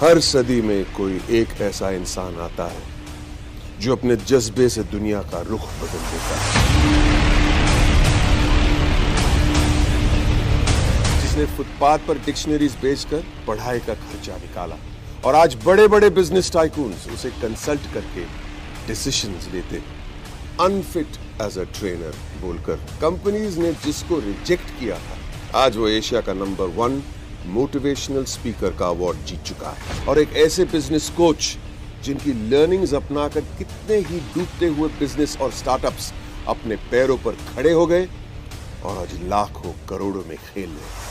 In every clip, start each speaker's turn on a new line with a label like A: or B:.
A: हर सदी में कोई एक ऐसा इंसान आता है जो अपने जज्बे से दुनिया का रुख बदल देता है, जिसने फुटपाथ पर डिक्शनरीज बेचकर पढ़ाई का खर्चा निकाला और आज बड़े बड़े बिजनेस टाइकून्स उसे कंसल्ट करके डिसीजंस लेते हैं। अनफिट एज अ ट्रेनर बोलकर कंपनीज ने जिसको रिजेक्ट किया था, आज वो एशिया का नंबर 1 मोटिवेशनल स्पीकर का अवार्ड जीत चुका है। और एक ऐसे बिजनेस कोच जिनकी लर्निंग्स अपनाकर कितने ही डूबते हुए बिजनेस और स्टार्टअप्स अपने पैरों पर खड़े हो गए और आज लाखों करोड़ों में खेल रहे हैं।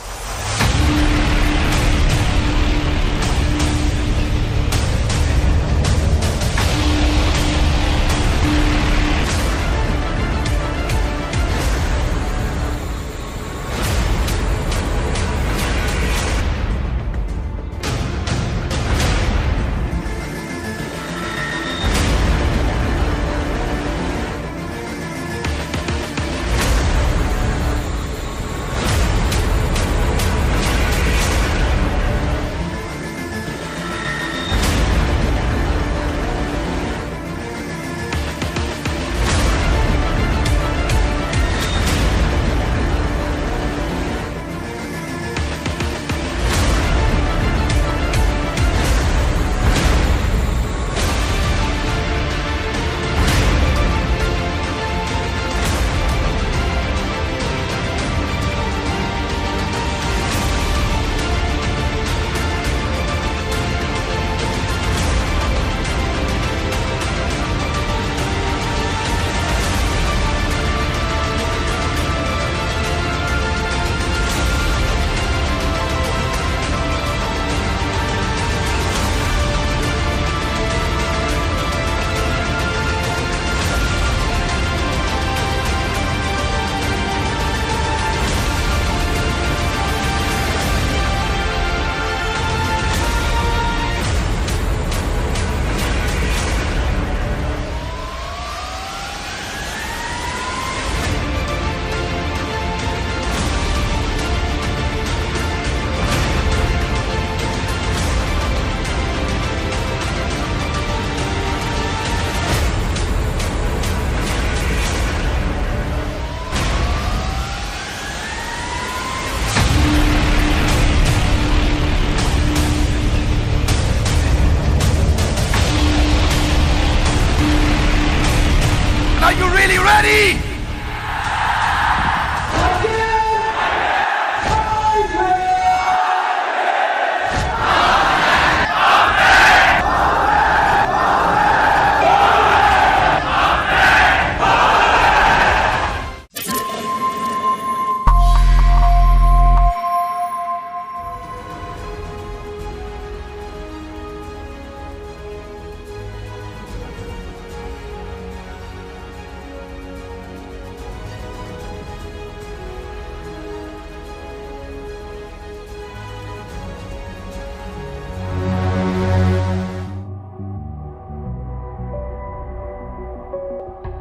B: Are you really ready?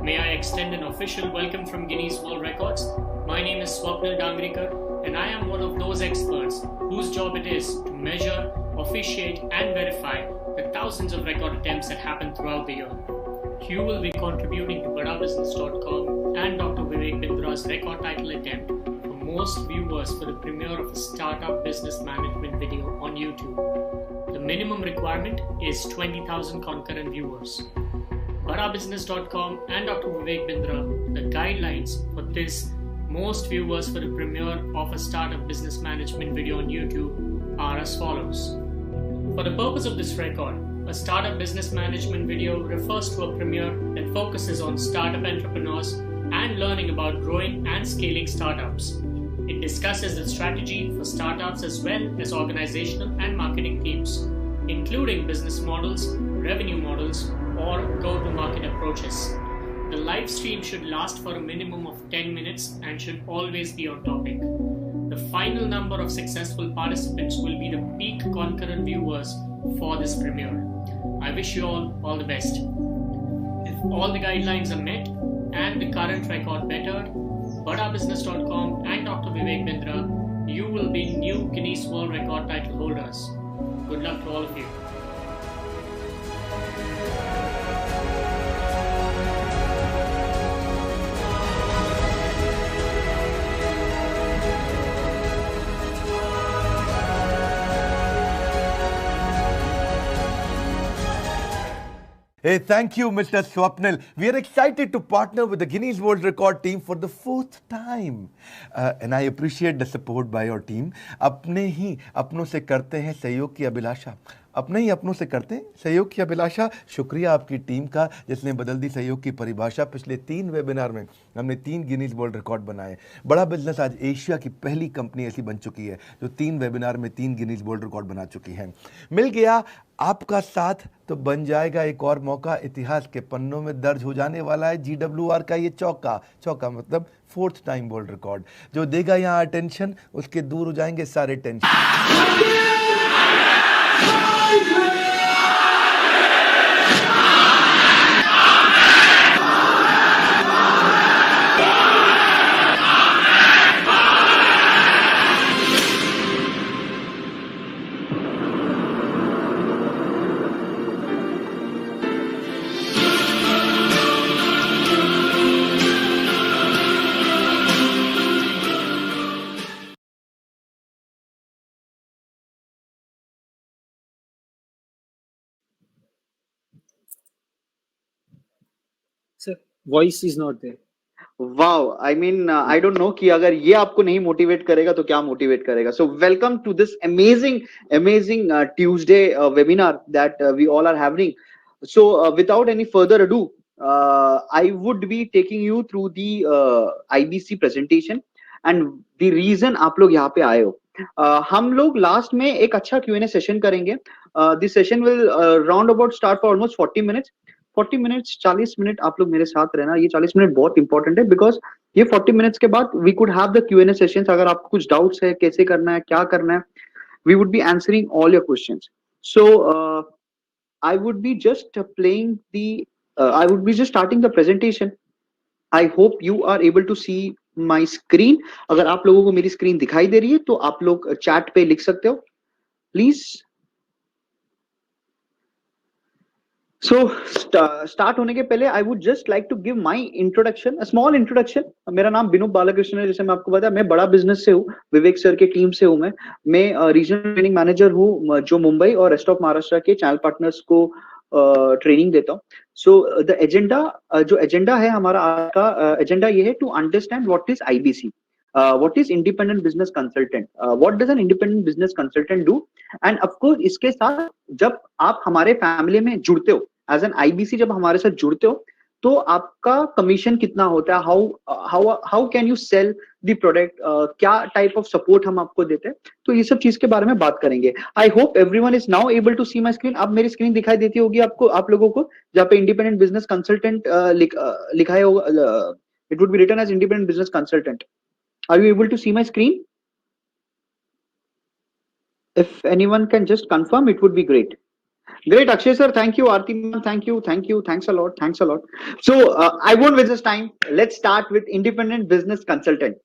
C: May I extend an official welcome from Guinness World Records. My name is Swapnil Dangrikar and I am one of those experts whose job it is to measure, officiate and verify the thousands of record attempts that happen throughout the year. You will be contributing to BadaBusiness.com and Dr. Vivek Bindra's record title attempt for most viewers for the premiere of a startup business management video on YouTube. The minimum requirement is 20,000 concurrent viewers. BadaBusiness.com and Dr. Vivek Bindra, the guidelines for this most viewers for the premiere of a startup business management video on YouTube are as follows. For the purpose of this record, a startup business management video refers to a premiere that focuses on startup entrepreneurs and learning about growing and scaling startups. It discusses the strategy for startups as well as organizational and marketing teams, including business models, revenue models, or go-to-market approaches. The live stream should last for a minimum of 10 minutes and should always be on topic. The final number of successful participants will be the peak concurrent viewers for this premiere. I wish you all the best. If all the guidelines are met and the current record bettered, BadaBusiness.com and Dr. Vivek Bindra, you will be new Guinness World Record title holders. Good luck to all of you.
D: Hey, thank you, Mr. Swapnil. We are excited to partner with the Guinness World Record team for the 4th time. And I appreciate the support by your team. अपने ही अपनों से करते हैं सहयोग की अभिलाषा. अपने ही अपनों से करते हैं सहयोग की अभिलाषा. शुक्रिया आपकी टीम का जिसने बदल दी सहयोग की परिभाषा. पिछले 3 वेबिनार में हमने 3 गिनीज वर्ल्ड रिकॉर्ड बनाए. बड़ा बिजनेस आज एशिया की पहली कंपनी ऐसी बन चुकी है जो 3 वेबिनार में 3 गिनीज वर्ल्ड रिकॉर्ड बना चुकी है. मिल गया आपका साथ तो बन जाएगा एक और मौका. इतिहास के पन्नों में दर्ज हो जाने वाला है GWR का ये चौका मतलब 4th टाइम वर्ल्ड रिकॉर्ड. जो देगा यहाँ अटेंशन उसके दूर हो जाएंगे सारे tension.
E: Sir, voice is not there.
F: Wow, I mean, I don't know कि अगर ये आपको नहीं मोटिवेट करेगा तो क्या मोटिवेट करेगा. So welcome to this amazing Tuesday webinar that we all are having. So without any further ado, I would be taking you through the IBC presentation and the reason आप लोग यहाँ पे आए हो. हम लोग लास्ट में एक अच्छा Q&A सेशन करेंगे. This session will round about start for almost 40 minutes. 40 minutes 40 minute आप लोग मेरे साथ रहना. ये 40 मिनट बहुत इंपॉर्टेंट है बिकॉज ये 40 मिनट्स के बाद we could have the Q&A sessions. अगर आपको कुछ डाउट्स है कैसे करना है क्या करना है, we would be answering all your questions. So I would be just playing the I would be just starting the presentation. I hope you are able to see my screen. अगर आप लोगों को मेरी स्क्रीन दिखाई दे रही है तो आप लोग चैट पे लिख सकते हो प्लीज. So start होने के पहले I would just like to give my introduction, a small introduction. मेरा नाम बिनोद बालाकृष्णन है, जैसे मैं आपको बताया. मैं बड़ा बिजनेस से हूँ, विवेक सर के टीम से हूँ. मैं रीजनल ट्रेनिंग मैनेजर हूँ जो मुंबई और रेस्ट ऑफ महाराष्ट्र के चैनल पार्टनर्स को ट्रेनिंग देता हूँ. सो द एजेंडा है हमारा आज का एजेंडा ये है to understand what is IBC. What is independent business consultant? What does an independent business consultant do? And of course इसके साथ जब आप हमारे फैमिली में जुड़ते हो एज एन IBC, जब हमारे साथ जुड़ते हो तो आपका कमीशन कितना होता है, how can you sell the product, क्या टाइप ऑफ सपोर्ट हम आपको देते हैं, तो ये सब चीज के बारे में बात करेंगे. I hope everyone is now able to see my screen. अब मेरी स्क्रीन दिखाई देती होगी आपको, आप लोगों को, जहाँ पे इंडिपेंडेंट बिजनेस कंसल्टेंट लिखा है होगा. It would be written as independent business consultant. Are you able to see my screen? If anyone can just confirm, it would be great. Great, Akshay sir. Thank you, Aarti ma'am. Thank you. Thanks a lot. So I won't waste this time. Let's start with independent business consultant.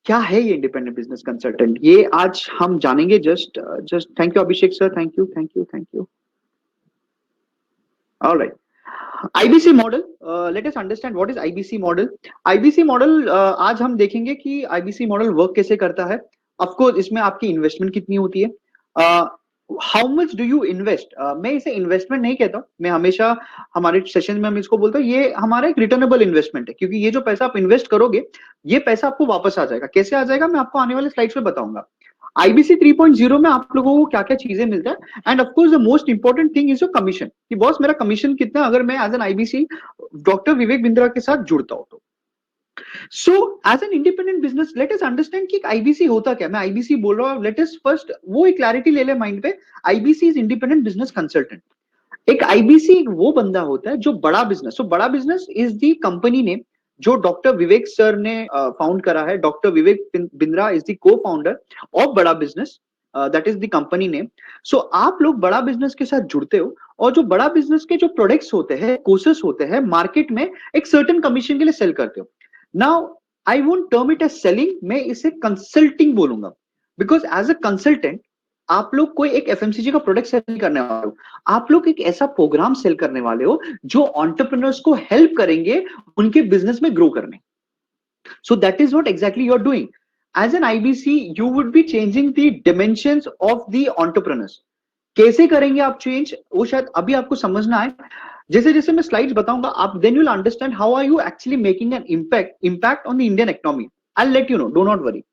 F: क्या है ये independent business consultant? ये आज हम जानेंगे. Just thank you, Abhishek sir. Thank you. All right. IBC model, late us understand what is IBC model. IBC model आज हम देखेंगे कि IBC मॉडल वर्क कैसे करता है. ऑफ कोर्स इसमें आपकी इन्वेस्टमेंट कितनी होती है, how much do you invest. मैं इसे इन्वेस्टमेंट नहीं कहता हूं, मैं हमेशा हमारे सेशन में हम इसको बोलते हैं ये हमारा एक रिटर्नेबल इन्वेस्टमेंट है, क्योंकि ये जो पैसा आप इन्वेस्ट करोगे ये पैसा आपको वापस आ जाएगा. कैसे आ जाएगा मैं आपको आने वाले स्लाइड्स में बताऊंगा. IBC 3.0 में आप लोगों को क्या क्या चीजें मिलता है. And of course the most important thing is your commission, कि बॉस मेरा कमीशन कितना है अगर मैं as an IBC doctor Vivek Bindra के साथ जुड़ता हूं तो. So as an independent business let us understand कि IBC होता क्या. मैं IBC बोल रहा हूं, लेट अस फर्स्ट वो एक क्लैरिटी ले ले माइंड पे. IBC is independent business consultant. एक IBC वो बंदा होता है जो बड़ा business, so Bada business is the company name जो डॉक्टर विवेक सर ने फाउंड करा है. Doctor Vivek Bindra is the co founder of Bada business, that is the company name. So आप लोग बड़ा बिजनेस के साथ जुड़ते हो और जो बड़ा बिजनेस के जो प्रोडक्ट्स होते हैं, कोर्सेस होते हैं, मार्केट में एक सर्टेन कमीशन के लिए सेल करते हो. Now I won't term it as selling, मैं इसे कंसल्टिंग बोलूंगा, बिकॉज एज अ कंसल्टेंट आप लोग कोई एक एफएमसीजी का प्रोडक्ट सेल करने वाले हो, आप लोग एक ऐसा प्रोग्राम सेल करने वाले हो जो एंटरप्रेन्योर्स को हेल्प करेंगे उनके बिजनेस में ग्रो करने. So that is what exactly you're doing. As an IBC, you would be changing the dimensions of the entrepreneurs. कैसे करेंगे आप चेंज, वो शायद अभी आपको समझना है. जैसे जैसे मैं स्लाइड्स बताऊंगा, आप then you will understand how are you actually making an impact on the Indian economy. I let you know, do not worry.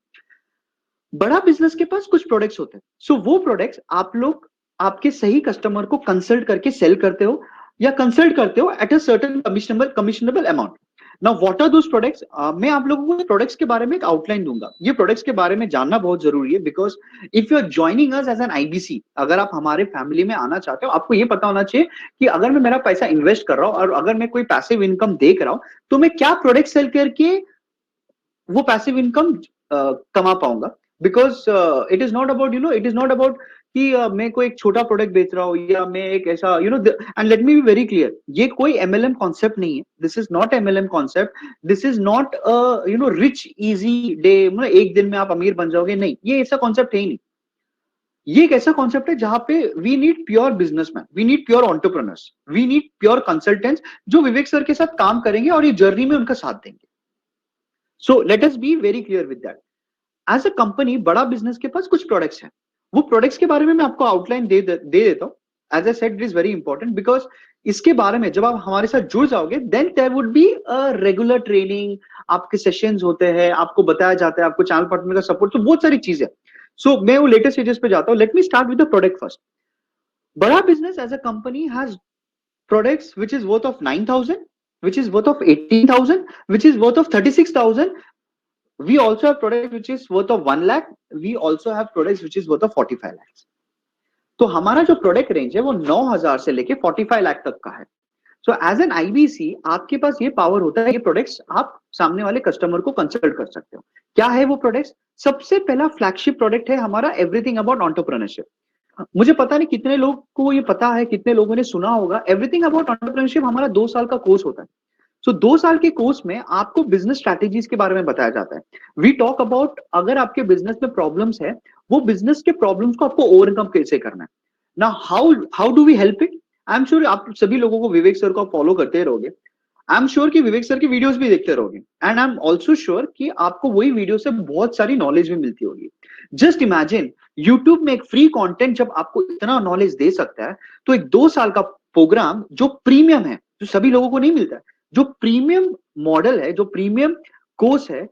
F: बड़ा बिजनेस के पास कुछ प्रोडक्ट्स होते हैं. सो वो प्रोडक्ट्स आप लोग आपके सही कस्टमर को कंसल्ट करके सेल करते हो या कंसल्ट करते हो at a certain commissionable amount. Now what are those products? मैं आप लोगों को प्रोडक्ट्स के बारे में एक आउटलाइन दूंगा. ये प्रोडक्ट्स के बारे में जानना बहुत जरूरी है, because if you are joining us as an IBC, अगर आप हमारे फैमिली में आना चाहते हो, आपको ये पता होना चाहिए कि अगर मैं मेरा पैसा इन्वेस्ट कर रहा हूं और अगर मैं कोई पैसिव इनकम देख रहा हूं, तो मैं क्या प्रोडक्ट सेल करके वो पैसिव इनकम कमा पाऊंगा. Because it is not about it is not about कि मैं कोई एक छोटा प्रोडक्ट बेच रहा हूं या मैं एक ऐसा and let me B very clear, ये कोई एमएलएम कॉन्सेप्ट नहीं है. This is not MLM concept. This is not rich easy day, मतलब एक दिन में आप अमीर बन जाओगे. नहीं, ये ऐसा कॉन्सेप्ट है ही नहीं. ये एक ऐसा कॉन्सेप्ट है जहां पे we need pure businessman, we need pure entrepreneurs, we need pure consultants जो विवेक सर के साथ काम करेंगे और ये जर्नी में उनका साथ देंगे. So let us be very clear with that. As a company, बड़ा बिजनेस के पास कुछ प्रोडक्ट्स हैं. वो प्रोडक्ट्स के बारे में मैं आपको आउटलाइन दे देता हूं. As I said, it is very important because इसके बारे में जब आप हमारे साथ जुड़ जाओगे, then there would be a regular training, आपके सेशंस होते हैं, आपको बताया जाता है, आपको चैनल पार्टनर का सपोर्ट, तो बहुत सारी चीजें. सो मैं वो लेटेस्ट स्टेजेस पे जाता हूं. Let me start with the product first. Bada business as a company has products which is worth of 9,000, which is worth of 18,000, which is worth of 36,000. We also have products which is worth of 1 lakh. We also have products which is worth of 45 lakhs. तो हमारा जो product range है वो 9,000 से लेके 45 लाख तक का है. सो एज एन आईबीसी आपके पास ये पावर होता है, ये प्रोडक्ट्स आप सामने वाले कस्टमर को कंसल्ट कर सकते हो. क्या है वो प्रोडक्ट्स? सबसे पहला फ्लैगशिप प्रोडक्ट है हमारा एवरीथिंग अबाउट एंटरप्रेन्योरशिप. मुझे पता नहीं कितने लोग को ये पता है, कितने लोगों ने सुना होगा. एवरीथिंग अबाउट एंटरप्रेन्योरशिप हमारा 2 साल का कोर्स होता है. सो 2 साल के कोर्स में आपको बिजनेस स्ट्रैटेजीज के बारे में बताया जाता है. वी टॉक अबाउट अगर आपके बिजनेस में प्रॉब्लम्स है, वो बिजनेस के प्रॉब्लम्स को आपको ओवरकम कैसे करना है. Now how do we help it? I am sure आप सभी लोगों को विवेक सर को फॉलो करते रहोगे. आई एम श्योर कि विवेक सर की वीडियोस भी देखते रहोगे. And I am also sure कि आपको वही वीडियो से बहुत सारी नॉलेज भी मिलती होगी. जस्ट इमेजिन, यूट्यूब में एक फ्री कंटेंट जब आपको इतना नॉलेज दे सकता है, तो एक 2 साल का प्रोग्राम जो प्रीमियम है, जो सभी लोगों को नहीं मिलता है, जो प्रीमियम मॉडल है, जो प्रीमियम कोर्स है,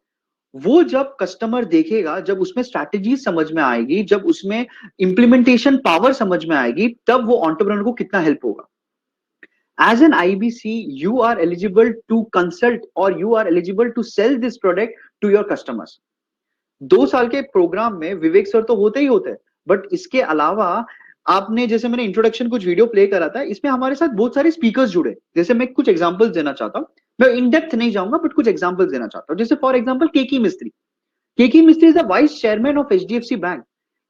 F: वो जब कस्टमर देखेगा, जब उसमें स्ट्रैटेजी समझ में आएगी, जब उसमें इंप्लीमेंटेशन पावर समझ में आएगी, तब वो एंटरप्रेन्योर को कितना हेल्प होगा. As an IBC, you are eligible to consult or you are eligible to sell this product to your customers. 2 साल के प्रोग्राम में विवेक सर तो होते ही होते हैं, बट इसके अलावा आपने, जैसे मैंने इंट्रोडक्शन कुछ वीडियो प्ले करा था, इसमें हमारे साथ बहुत सारे स्पीकर्स जुड़े. जैसे मैं कुछ एग्जांपल्स देना चाहता हूं. मैं इन डेप्थ नहीं जाऊंगा, बट कुछ एग्जांपल्स देना चाहता हूं. जैसे फॉर एग्जांपल केकी मिस्त्री. केकी मिस्त्री is the vice chairman of HDFC bank.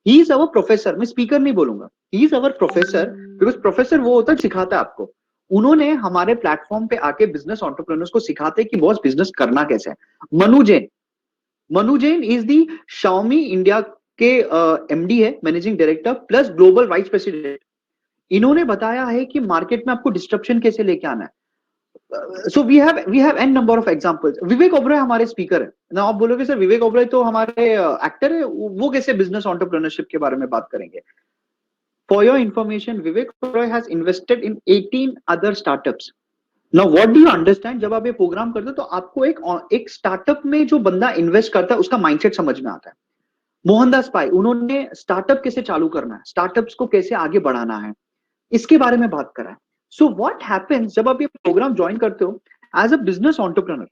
F: He is our professor. मैं स्पीकर नहीं बोलूंगा, he is our professor, because professor वो होता है सिखाता है आपको. उन्होंने हमारे प्लेटफॉर्म पे आके बिजनेस एंटरप्रेन्योर्स को सिखाते कि बॉस बिजनेस करना कैसे है. Manu Jain is the Xiaomi India के एमडी है, managing director plus global vice president. इन्होंने बताया है कि मार्केट में आपको डिस्ट्रप्शन कैसे लेके आना है. So we have a number of examples. Vivek Oberoi हमारे स्पीकर है ना. आप बोलोगे सर विवेक ओबरॉय तो हमारे एक्टर है, वो कैसे बिजनेस एंटरप्रेन्योरशिप के बारे में बात करेंगे. For your information, Vivek Oberoi has invested in 18 other startups. Now, what do you understand? जब आप ये प्रोग्राम करते हो तो आपको एक स्टार्टअप में जो बंदा इन्वेस्ट करता है उसका माइंडसेट समझ में आता है. मोहनदास पाई, उन्होंने स्टार्टअप कैसे चालू करना है, स्टार्टअप्स को कैसे आगे बढ़ाना है, इसके बारे में बात करा है. सो व्हाट हैपेंस जब आप ये प्रोग्राम ज्वाइन करते हो एज अ बिजनेस एंटरप्रेन्योर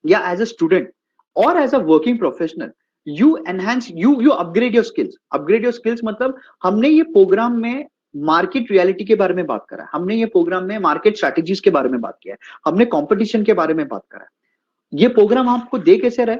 F: या एज अ स्टूडेंट और as a working professional, you enhance, you upgrade your skills. मतलब हमने ये प्रोग्राम में मार्केट रियलिटी के बारे में बात करा है, हमने ये प्रोग्राम में मार्केट स्ट्रैटेजीज के बारे में बात किया है, हमने कंपटीशन के बारे में बात करा है. ये प्रोग्राम आपको दे कैसे रहे?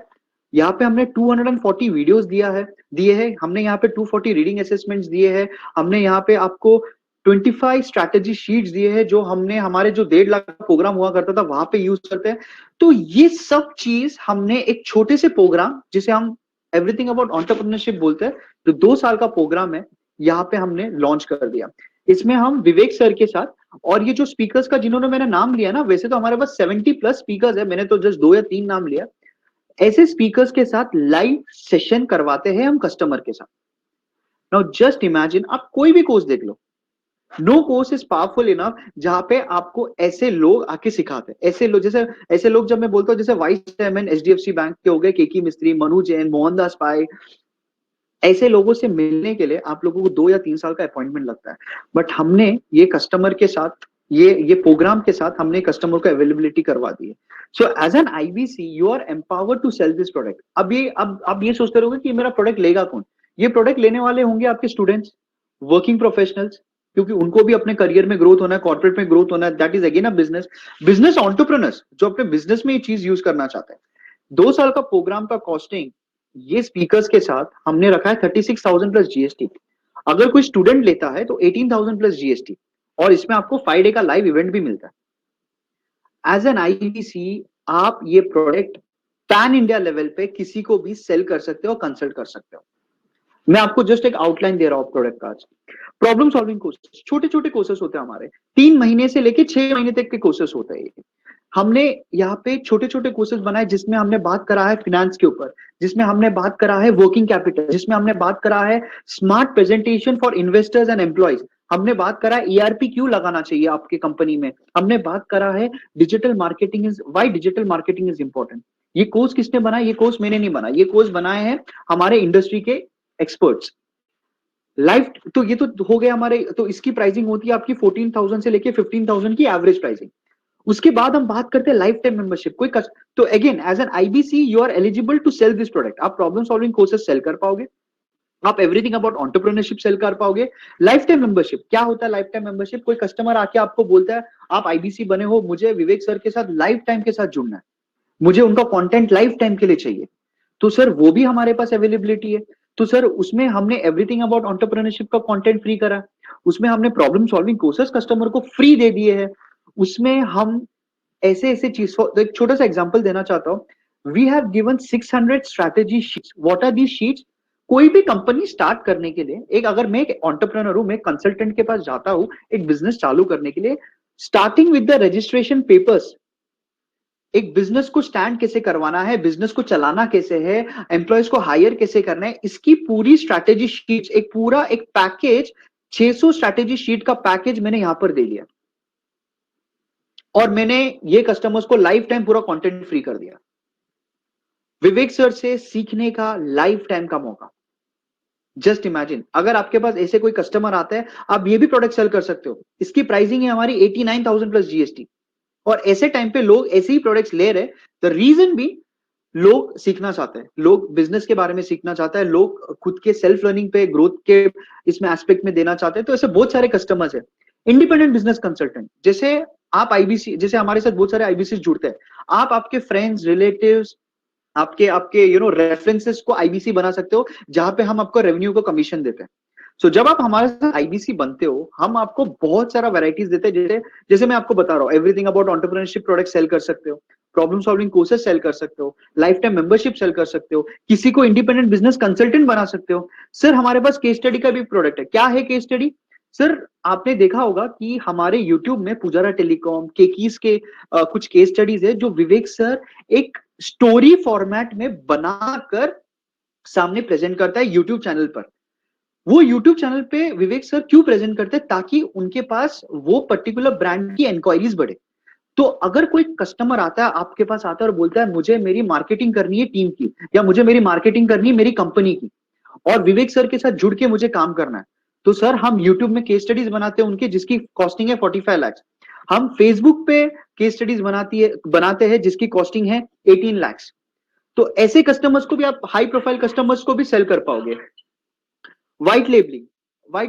F: यहाँ पे हमने 240 वीडियोस दिए हैं, हमने यहाँ पे 240 रीडिंग असेसमेंट्स दिए हैं, हमने यहाँ पे आपको 25 स्ट्रैटेजी शीट्स दिए हैं जो हमने हमारे जो 1.5 लाख प्रोग्राम हुआ करता था वहां पे यूज करते हैं. तो ये सब चीज हमने एक छोटे से प्रोग्राम जिसे हम एवरीथिंग अबाउट एंटरप्रेन्योरशिप बोलते हैं, जो 2 साल का प्रोग्राम है, यहाँ पे हमने लॉन्च कर दिया। इसमें हम विवेक सर के साथ, और ये जो स्पीकर्स का जिन्होंने मैंने नाम लिया ना, वैसे तो हमारे पास 70 प्लस स्पीकर्स है, मैंने तो जस्ट 2 या 3 नाम लिया। ऐसे स्पीकर्स के साथ लाइव सेशन करवाते हैं हम कस्टमर के साथ। नाउ जस्ट इमेजिन, आप कोई भी कोर्स देख लो, no course is powerful enough जहां पे आपको ऐसे लोग आके सिखाते हैं। ऐसे लोग, जैसे ऐसे लोग जब मैं बोलता हूँ, जैसे वाइस चेयरमैन एचडीएफसी बैंक के हो गए केकी मिस्त्री, मनु जैन, मोहनदास पाई, ऐसे लोगों से मिलने के लिए आप लोगों को 2 या 3 साल का अपॉइंटमेंट लगता है। बट हमने ये कस्टमर के साथ, ये प्रोग्राम के साथ हमने कस्टमर को अवेलेबिलिटी करवा दी है। So as an IBC you are empowered to sell this product. अब ये सोचते रहोगे कि मेरा प्रोडक्ट लेगा कौन? ये प्रोडक्ट लेने वाले होंगे आपके स्टूडेंट्स, वर्किंग प्रोफेशनल्स, क्योंकि उनको भी अपने करियर में ग्रोथ होना है, कॉर्पोरेट में ग्रोथ होना है। That is again a business entrepreneurs जो अपने बिजनेस में ये चीज यूज करना चाहते हैं। 2 साल का प्रोग्राम का कॉस्टिंग ये स्पीकर्स के साथ हमने रखा है 36,000 प्लस जीएसटी। अगर कोई स्टूडेंट लेता है तो 18,000 प्लस जीएसटी, और इसमें आपको 5 डे का लाइव इवेंट भी मिलता है। एज एन आईबीसी आप ये प्रोडक्ट पैन इंडिया लेवल पे किसी को भी सेल कर सकते हो, कंसल्ट कर सकते हो। मैं आपको जस्ट एक आउटलाइन दे रहा हूं प्रोडक्ट का। आज प्रॉब्लम सॉल्विंग कोर्सेस, छोटे छोटे कोर्सेस होते हैं हमारे, 3 महीने से लेके 6 महीने तक के कोर्सेस होते हैं। हमने यहाँ पे छोटे छोटे कोर्सेज बनाए जिसमें हमने बात करा है फिनेंस के ऊपर, जिसमें हमने बात करा है वर्किंग कैपिटल, जिसमें हमने बात करा है smart presentation for investors and employees, हमने बात करा है ईआरपी क्यों लगाना चाहिए आपके कंपनी में, हमने बात करा है digital marketing is why digital marketing is important. ये कोर्स किसने बनाया? ये कोर्स मैंने नहीं बनाया, ये कोर्स बनाए हैं हमारे इंडस्ट्री के एक्सपर्ट्स। लाइफ तो ये तो हो गया हमारे, तो इसकी प्राइसिंग होती है आपकी 14,000 से लेके 15,000 की एवरेज प्राइसिंग। उसके बाद हम बात करते हैं लाइफ टाइम मेंबरशिप। तो again as an IBC you are eligible to sell this product. आप प्रॉब्लम सॉल्विंग कोर्सेज सेल कर पाओगे, आप एवरीथिंग अबाउट एंटरप्रेन्योरशिप सेल कर पाओगे। लाइफ टाइम मेंबरशिप क्या होता है? लाइफ टाइम मेंबरशिप, कोई कस्टमर आके आपको बोलता है आप आईबीसी बने हो, मुझे विवेक सर के साथ लाइफ टाइम के साथ जुड़ना है, मुझे उनका कंटेंट लाइफ टाइम के लिए चाहिए, तो सर वो भी हमारे पास अवेलेबिलिटी है। तो सर उसमें हमने एवरीथिंग अबाउट एंटरप्रेन्योरशिप का कंटेंट फ्री करा, उसमें हमने प्रॉब्लम सॉल्विंग कोर्सेज कस्टमर को फ्री दे दिए हैं, उसमें हम ऐसे ऐसे चीज, तो एक छोटा सा एग्जांपल देना चाहता हूं। We have given 600 strategy sheets. What are these sheets? कोई भी कंपनी स्टार्ट करने के लिए, एक अगर मैं एक एंटरप्रेन्योर हूं, मैं कंसल्टेंट के पास जाता हूं एक बिजनेस चालू करने के लिए, starting with the registration papers, एक बिजनेस को स्टैंड कैसे करवाना है, बिजनेस को चलाना कैसे है, एम्प्लॉयज को हायर कैसे करना है, इसकी पूरी स्ट्रैटेजी शीट, एक पूरा एक पैकेज, 600 स्ट्रैटेजी शीट का पैकेज मैंने यहां पर दे दिया, और मैंने ये कस्टमर्स को लाइफ टाइम पूरा कंटेंट फ्री कर दिया। विवेक सर से सीखने का लाइफ टाइम का मौका। जस्ट इमेजिन, अगर आपके पास ऐसे कोई कस्टमर आता है, आप ये भी प्रोडक्ट सेल कर सकते हो। इसकी प्राइसिंग है हमारी 89,000 प्लस जीएसटी, और ऐसे टाइम पे लोग ऐसे ही प्रोडक्ट्स ले रहे। द रीजन भी, लोग सीखना चाहते हैं, लोग बिजनेस के बारे में सीखना चाहते हैं, लोग खुद के सेल्फ लर्निंग पे ग्रोथ के इसमें एस्पेक्ट में देना चाहते हैं। तो ऐसे बहुत सारे कस्टमर्स हैं। इंडिपेंडेंट बिजनेस कंसल्टेंट, जैसे आप आईबीसी, जैसे हमारे साथ बहुत सारे आईबीसी जुड़ते हैं, आप आपके फ्रेंड्स, रिलेटिव्स, आपके आपके रेफरेंसेस को आईबीसी बना सकते हो, जहां पे हम आपको रेवेन्यू को कमीशन देते हैं। सो जब आप हमारे साथ आईबीसी बनते हो, हम आपको बहुत सारा वैरायटीज देते हैं, जैसे जैसे मैं आपको बता रहा हूँ, everything about entrepreneurship product sell कर सकते हो, प्रॉब्लम सॉल्विंग कोर्सेज सेल कर सकते हो, लाइफ टाइम मेंबरशिप सेल कर सकते हो, किसी को इंडिपेंडेंट बिजनेस कंसल्टेंट बना सकते हो। सर हमारे पास केस स्टडी का भी प्रोडक्ट है। क्या है केस स्टडी? सर आपने देखा होगा कि हमारे यूट्यूब में पुजारा टेलीकॉम, केकीज के कुछ केस स्टडीज है जो विवेक सर एक स्टोरी फॉर्मेट में बनाकर सामने प्रेजेंट करता है यूट्यूब चैनल पर। वो यूट्यूब चैनल पे विवेक सर क्यों प्रेजेंट करते हैं? ताकि उनके पास वो पर्टिकुलर ब्रांड की इंक्वायरीज बढ़े। तो अगर कोई कस्टमर आता है, आपके पास आता है और बोलता है मुझे मेरी मार्केटिंग करनी है टीम की, या मुझे मेरी मार्केटिंग करनी है मेरी कंपनी की, और विवेक सर के साथ जुड़ के मुझे काम करना है, तो सर हम यूट्यूब में केस स्टडीज बनाते हैं उनकी, जिसकी कॉस्टिंग है 45 लाख। हम फेसबुक पे केस स्टडीज बनाते हैं जिसकी कॉस्टिंग है 18 लाख। तो ऐसे कस्टमर्स को भी आप, हाई प्रोफाइल कस्टमर्स को भी सेल कर पाओगे। व्हाइट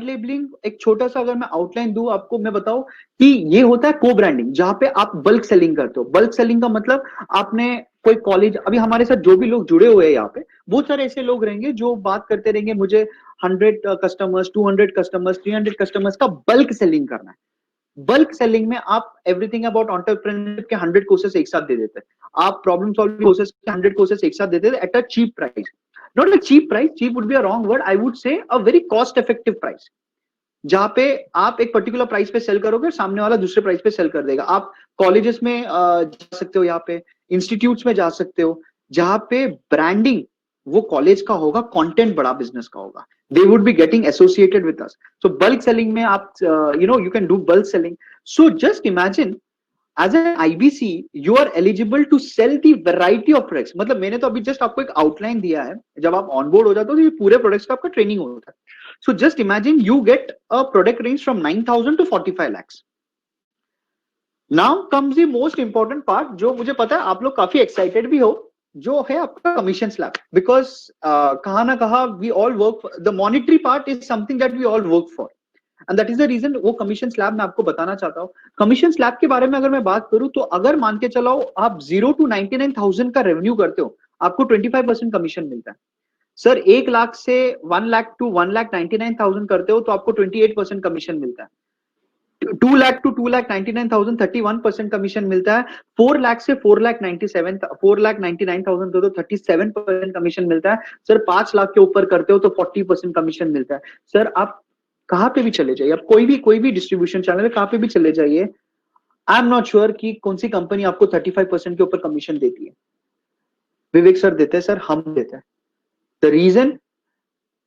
F: लेबलिंग एक छोटा सा अगर मैं आउटलाइन दूं आपको, मैं बताऊं कि ये होता है को ब्रांडिंग, जहां पे आप बल्क सेलिंग करते हो। बल्क सेलिंग का मतलब, आपने कोई कॉलेज, अभी हमारे साथ जो भी लोग जुड़े हुए हैं यहाँ पे, बहुत सारे ऐसे लोग रहेंगे जो बात करते रहेंगे, मुझे 100 कस्टमर्स, 200 कस्टमर्स, 300 कस्टमर्स का बल्क सेलिंग करना है। बल्क सेलिंग में आप एवरीथिंग अबाउट एंटरप्रेन्योरशिप के 100 कोर्सेस एक साथ दे देते हैं, आप प्रॉब्लम सॉल्विंग कोर्सेस के 100 कोर्सेस एक साथ देते हैं at a cheap price. Not a cheap price, cheap would be a wrong word, I would say a very cost effective price, जहां पे आप एक पर्टिकुलर प्राइस पे सेल करोगे, सामने वाला दूसरे प्राइस पे सेल कर देगा। आप कॉलेजेस में जा सकते हो, यहाँ पे इंस्टीट्यूट्स में जा सकते हो, जहां पे ब्रांडिंग वो कॉलेज का होगा, कंटेंट बड़ा बिजनेस का होगा, they would be getting associated with us. So bulk selling में आप you can do bulk selling. So just imagine as an IBC you are eligible to sell the variety of products. मतलब मैंने तो अभी just आपको एक outline दिया है, जब आप ऑनबोर्ड हो जाते हो तो ये पूरे प्रोडक्ट्स का आपका ट्रेनिंग होता है। So just imagine you get a product range from 9,000 to 45 lakhs। Now comes the most important part, जो मुझे पता है आप लोग काफी एक्साइटेड भी हो, जो है आपका कमीशन स्लैब। बिकॉज कहा ना कहा we all work, the monetary part is something that we all work for, and that is the reason वो कमीशन स्लैब मैं आपको बताना चाहता हूँ। कमीशन स्लैब के बारे में अगर मैं बात करूं, तो अगर मान के चलाओ आप 0 to 99,000 का रेवेन्यू करते हो, आपको 25% कमीशन मिलता है। सर 1 लाख से 1 लाख टू 1,99,000 करते हो तो आपको 28% कमीशन मिलता है। 2 लाख टू 2,99,000 31% कमीशन मिलता है। 4 लाख से 4,99,000 दो तो 37% कमीशन मिलता है। सर 5 लाख के ऊपर करते हो तो 40% कमीशन मिलता है। सर आप कहां पे भी चले जाइए, आप कोई भी डिस्ट्रीब्यूशन चैनल है, कहां पे भी चले जाइए, आई एम नॉट श्योर कि कौन सी कंपनी आपको 35% के ऊपर कमीशन देती है। विवेक सर देते हैं, सर हम देते हैं। The reason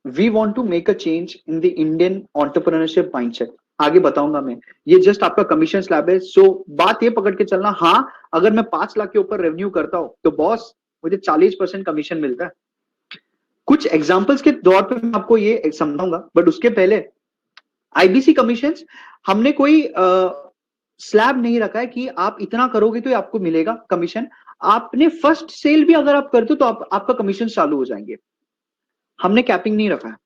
F: we want to make a change in the Indian entrepreneurship mindset. आगे बताऊंगा मैं, ये जस्ट आपका कमीशन स्लैब है। सो बात ये पकड़ के चलना, हाँ अगर मैं 5 लाख के ऊपर रेवेन्यू करता हूं तो बॉस मुझे 40% कमीशन मिलता है। कुछ एग्जांपल्स के तौर पे मैं आपको ये समझाऊंगा, बट उसके पहले आईबीसी कमीशंस हमने कोई स्लैब नहीं रखा है कि आप इतना करोगे तो आपको मिलेगा कमीशन। आपने फर्स्ट सेल भी अगर आप करते हो तो आपका कमीशन चालू हो जाएंगे। हमने कैपिंग नहीं रखा है।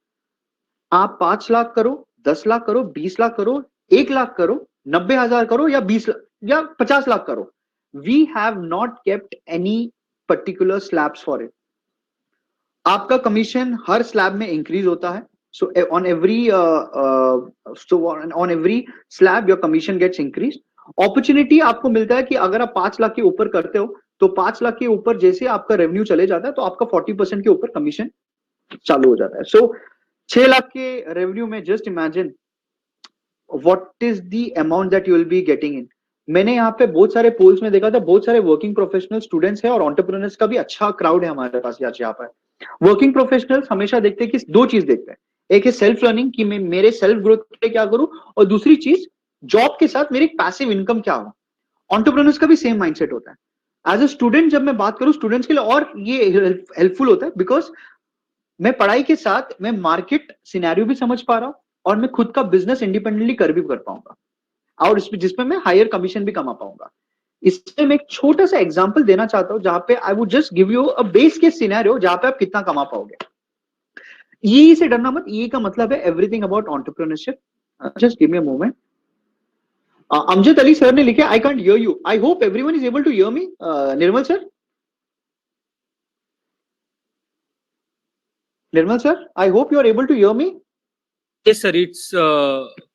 F: आप 5 लाख करो, 10 लाख करो, 20 लाख करो, 1 लाख करो, 90,000 करो, या 20 लाख या 50 लाख करो, we have not kept any particular slabs for it. आपका कमीशन हर स्लैब में इंक्रीज होता है। So on every slab your commission gets increased. Opportunity आपको मिलता है कि अगर आप 5 लाख के ऊपर करते हो तो 5 लाख के ऊपर जैसे आपका रेवेन्यू चले जाता है तो आपका 40% के ऊपर कमीशन चालू हो जाता है। सो 6 लाख के रेवेन्यू में just imagine what is the amount that you will be getting in. मैंने यहाँ पे बहुत सारे पोल्स में देखा था, बहुत सारे वर्किंग प्रोफेशनल स्टूडेंट्स हैं और एंटरप्रेन्योर्स का भी अच्छा क्राउड है हमारे पास यहाँ पर। वर्किंग प्रोफेशनल्स हमेशा देखते हैं कि दो चीज देखते हैं, एक है सेल्फ लर्निंग कि मैं मेरे सेल्फ ग्रोथ के लिए क्या करूं, और दूसरी चीज जॉब के साथ मेरी पैसिव इनकम क्या हो। एंटरप्रेन्योर्स का भी सेम माइंडसेट होता है। एज अ स्टूडेंट जब मैं बात करूं स्टूडेंट्स के लिए, और ये हेल्पफुल होता है बिकॉज मैं पढ़ाई के साथ मैं मार्केट सिनेरियो भी समझ पा रहा हूं और मैं खुद का बिजनेस इंडिपेंडेंटली कर पाऊंगा, और जिसमें मैं हायर कमीशन भी कमा पाऊंगा। इसमें मैं एक छोटा सा एग्जांपल देना चाहता हूं जहां पे I would just give you a base case scenario जहां पे आप कितना कमा पाओगे। ये से डरना मत, ये का मतलब है everything about entrepreneurship. Just give me a moment. Amjad Ali sir ने लिखे I can't hear you, I hope everyone is able to hear me. Nirmal sir, Nirmal sir, I hope you are able to hear me.
E: Yes, sir, it's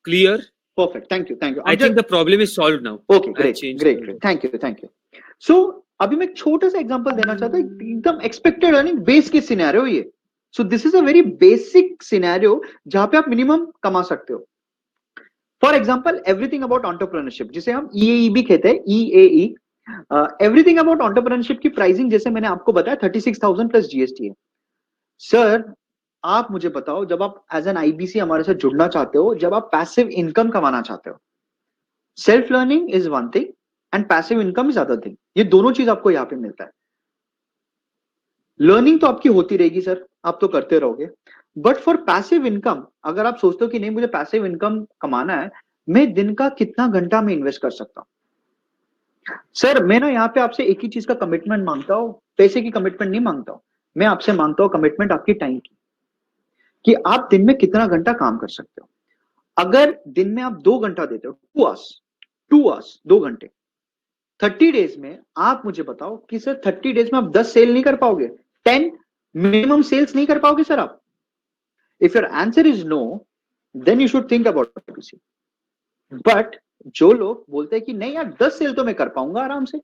E: clear.
F: Perfect, thank you, thank you.
E: I think the problem is solved now.
F: Okay, great, great, great. Thank you, thank you. So अभी मैं एक छोटा सा example देना चाहता हूं, एकदम expected earning base के सिनेरियो ये। सो this is a very basic scenario जहां पे आप मिनिमम कमा सकते हो। For example everything about entrepreneurship, जिसे हम ईएई भी कहते हैं, ईएई। एवरीथिंग अबाउट एंटरप्रेन्योरशिप की प्राइसिंग जैसे मैंने आपको बताया 36,000 प्लस जीएसटी है। सर आप मुझे बताओ, जब आप एज एन आईबीसी हमारे साथ जुड़ना चाहते हो, जब आप पैसिव इनकम कमाना चाहते हो, self learning is one thing and passive income is other thing. ये दोनों चीज आपको यहाँ पे मिलता है। लर्निंग तो आपकी होती रहेगी सर, आप तो करते रहोगे, बट फॉर पैसिव इनकम अगर आप सोचते हो कि नहीं मुझे पैसिव इनकम कमाना है, मैं दिन का कितना घंटा में इन्वेस्ट कर सकता हूं। सर मैं ना यहाँ पे आपसे एक ही चीज का कमिटमेंट मांगता हूं, पैसे की कमिटमेंट नहीं मांगता हूं, मैं आपसे मांगता हूं कमिटमेंट आपकी टाइम की, कि आप दिन में कितना घंटा काम कर सकते हो। अगर दिन में आप 2 घंटा देते हो, 2 आवर्स 2 घंटे, 30 डेज में आप मुझे बताओ कि सर 30 डेज में आप 10 सेल नहीं कर पाओगे, 10 मिनिमम सेल्स नहीं कर पाओगे सर आप। If your answer is no, then you should think about IBC. But जो लोग बोलते हैं कि नहीं यार 10 सेल तो मैं कर पाऊंगा आराम से,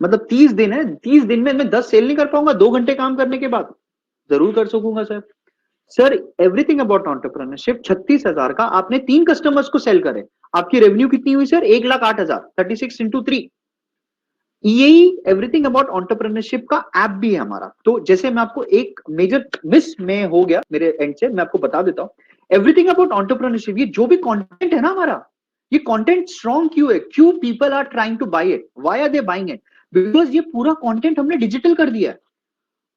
F: मतलब 30 दिन है, 30 दिन में मैं 10 सेल नहीं कर पाऊंगा 2 घंटे काम करने के बाद, जरूर कर सकूंगा sir. Sir everything about entrepreneurship 36,000 का आपने 3 कस्टमर्स को सेल करे, आपकी रेवेन्यू कितनी हुई सर? 1,08,000, 36 इंटू 3। यही एवरीथिंग अबाउट एंटरप्रेन्योरशिप का ऐप भी है हमारा। तो जैसे मैं आपको एक मेजर मिस में हो गया मेरे एंड से, मैं आपको बता देता हूं। एवरीथिंग अबाउट एंटरप्रेन्योरशिप, ये जो भी कंटेंट है ना हमारा, ये कंटेंट स्ट्रॉन्ग क्यों है? क्यों people are trying to buy it? Why are they buying it? Because ये पूरा कंटेंट हमने डिजिटल कर दिया है।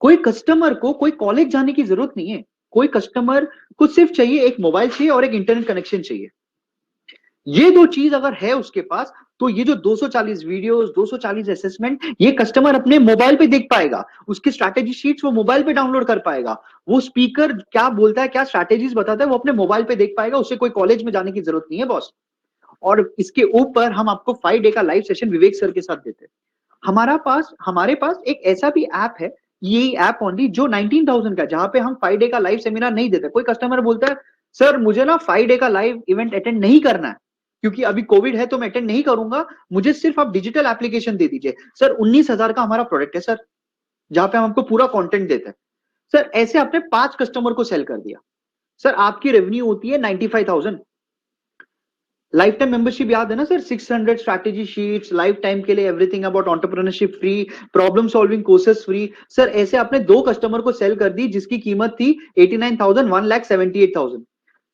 F: कोई कस्टमर को कोई कॉलेज जाने की जरूरत नहीं है। कोई कस्टमर को सिर्फ चाहिए एक मोबाइल चाहिए और एक इंटरनेट कनेक्शन चाहिए। ये दो चीज अगर है उसके पास, तो ये जो 240 वीडियोस, 240 असेसमेंट, ये कस्टमर अपने मोबाइल पे देख पाएगा। उसकी स्ट्रैटेजी शीट्स वो मोबाइल पे डाउनलोड कर पाएगा। वो स्पीकर क्या बोलता है, क्या स्ट्रैटेजीज बताता है, वो अपने मोबाइल पे देख पाएगा। उससे कोई कॉलेज में जाने की जरूरत नहीं है बॉस। और इसके ऊपर हम आपको 5 डे का लाइव सेशन विवेक सर के साथ देते हैं। हमारे पास एक ऐसा भी ऐप है, ये ऐप ओनली, जो 19,000 का, जहां पे हम 5 डे का लाइव सेमिनार नहीं देते। कोई कस्टमर बोलता है सर मुझे ना 5 डे का लाइव इवेंट अटेंड नहीं करना है, क्योंकि अभी कोविड है तो मैं अटेंड नहीं करूंगा, मुझे सिर्फ आप डिजिटल एप्लीकेशन दे दीजिए। सर 19,000 का हमारा प्रोडक्ट है सर, जहां पे हम आपको पूरा कंटेंट देते हैं। सर ऐसे आपने 5 कस्टमर को सेल कर दिया। सर आपकी रेवेन्यू होती है 95,000। लाइफ टाइम मेंबरशिप याद है ना sir? 600 strategy sheets life time के लिए, everything about entrepreneurship free, problem solving courses free. Sir ऐसे आपने 2 कस्टमर को सेल कर दी जिसकी कीमत थी 89,000, 1,78,000।